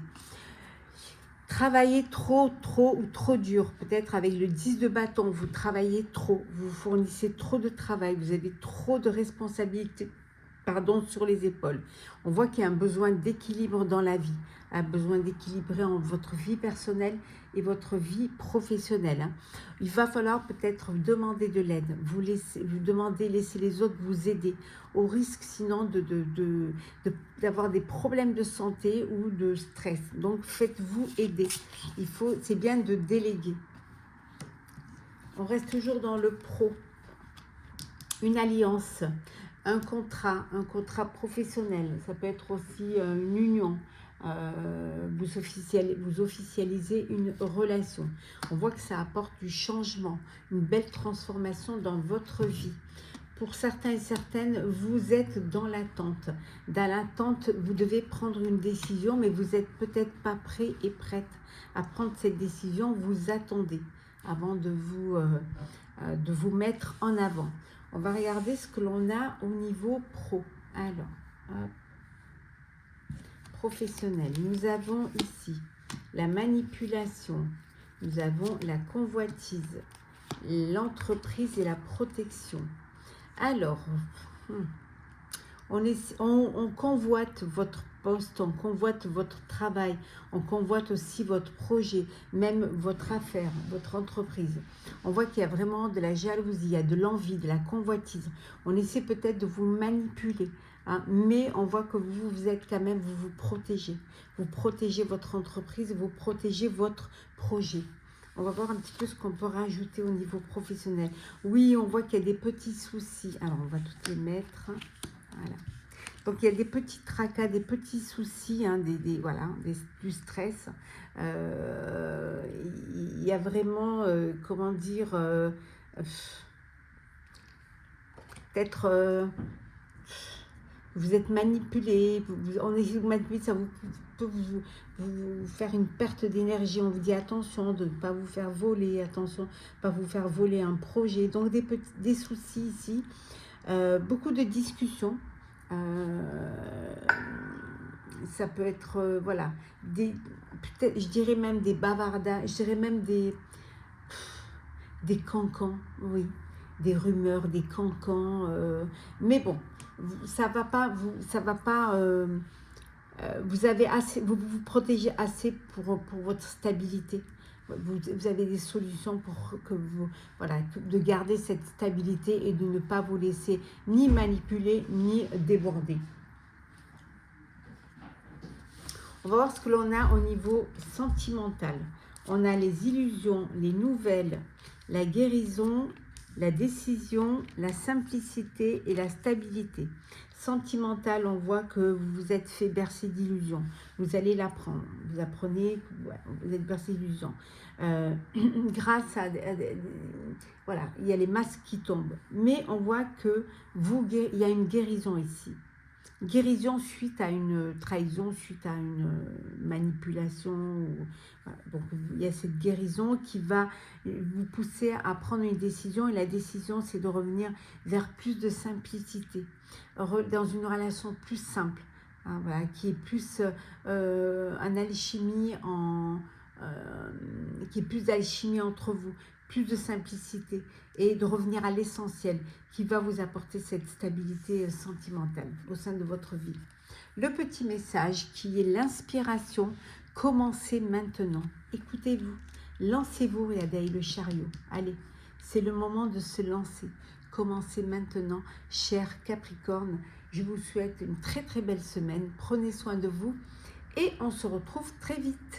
Travaillez trop ou trop dur, peut-être avec le 10 de bâton, vous travaillez trop, vous fournissez trop de travail, vous avez trop de responsabilités sur les épaules. On voit qu'il y a un besoin d'équilibre dans la vie, un besoin d'équilibrer en votre vie personnelle et votre vie professionnelle. Hein. Il va falloir peut-être demander de l'aide, vous demandez, laisser les autres vous aider, au risque sinon d'avoir des problèmes de santé ou de stress. Donc faites-vous aider. C'est bien de déléguer. On reste toujours dans le pro. Une alliance, un contrat professionnel, ça peut être aussi une union, vous officialisez une relation. On voit que ça apporte du changement, une belle transformation dans votre vie. Pour certains et certaines, vous êtes dans l'attente. Dans l'attente, vous devez prendre une décision, mais vous n'êtes peut-être pas prêt et prête à prendre cette décision, vous attendez. avant de vous mettre en avant. On va regarder ce que l'on a au niveau pro. Alors, hop, professionnel. Nous avons ici la manipulation. Nous avons la convoitise, l'entreprise et la protection. Alors, on convoite votre poste, on convoite votre travail, on convoite aussi votre projet, même votre affaire, votre entreprise. On voit qu'il y a vraiment de la jalousie, il y a de l'envie, de la convoitise. On essaie peut-être de vous manipuler, hein, mais on voit que vous êtes quand même, vous vous protégez. Vous protégez votre entreprise, vous protégez votre projet. On va voir un petit peu ce qu'on peut rajouter au niveau professionnel. Oui, on voit qu'il y a des petits soucis. Alors, on va toutes les mettre. Voilà. Donc, il y a des petits tracas, des petits soucis, hein, voilà, du stress. Il y a vraiment, comment dire, peut-être... vous êtes manipulé, on essaie de vous manipuler, ça peut vous faire une perte d'énergie. On vous dit attention de ne pas vous faire voler, attention de ne pas vous faire voler un projet. Donc des soucis ici, beaucoup de discussions. Ça peut être, voilà, peut-être, je dirais même des bavardages, je dirais même des cancans, oui, des rumeurs, des cancans, mais bon, ça va pas, vous avez assez, vous vous protégez assez pour votre stabilité. Vous avez des solutions pour que vous, voilà, de garder cette stabilité et de ne pas vous laisser ni manipuler ni déborder. On va voir ce que l'on a au niveau sentimental. On a les illusions, les nouvelles, la guérison, la décision, la simplicité et la stabilité. Sentimental, on voit que vous vous êtes fait bercer d'illusions. Vous allez l'apprendre. Vous apprenez, ouais, vous êtes bercé d'illusions. Grâce à... voilà, il y a les masques qui tombent. Mais on voit que il y a une guérison ici. Guérison suite à une trahison, suite à une manipulation. Voilà. Donc, il y a cette guérison qui va vous pousser à prendre une décision. Et la décision, c'est de revenir vers plus de simplicité, dans une relation plus simple, hein, voilà, qui est plus en alchimie, qui est plus d'alchimie entre vous, plus de simplicité et de revenir à l'essentiel qui va vous apporter cette stabilité sentimentale au sein de votre vie. Le petit message qui est l'inspiration, commencez maintenant. Écoutez-vous, lancez-vous, regardez le chariot. Allez, c'est le moment de se lancer. Commencez maintenant, cher Capricorne. Je vous souhaite une très très belle semaine. Prenez soin de vous et on se retrouve très vite.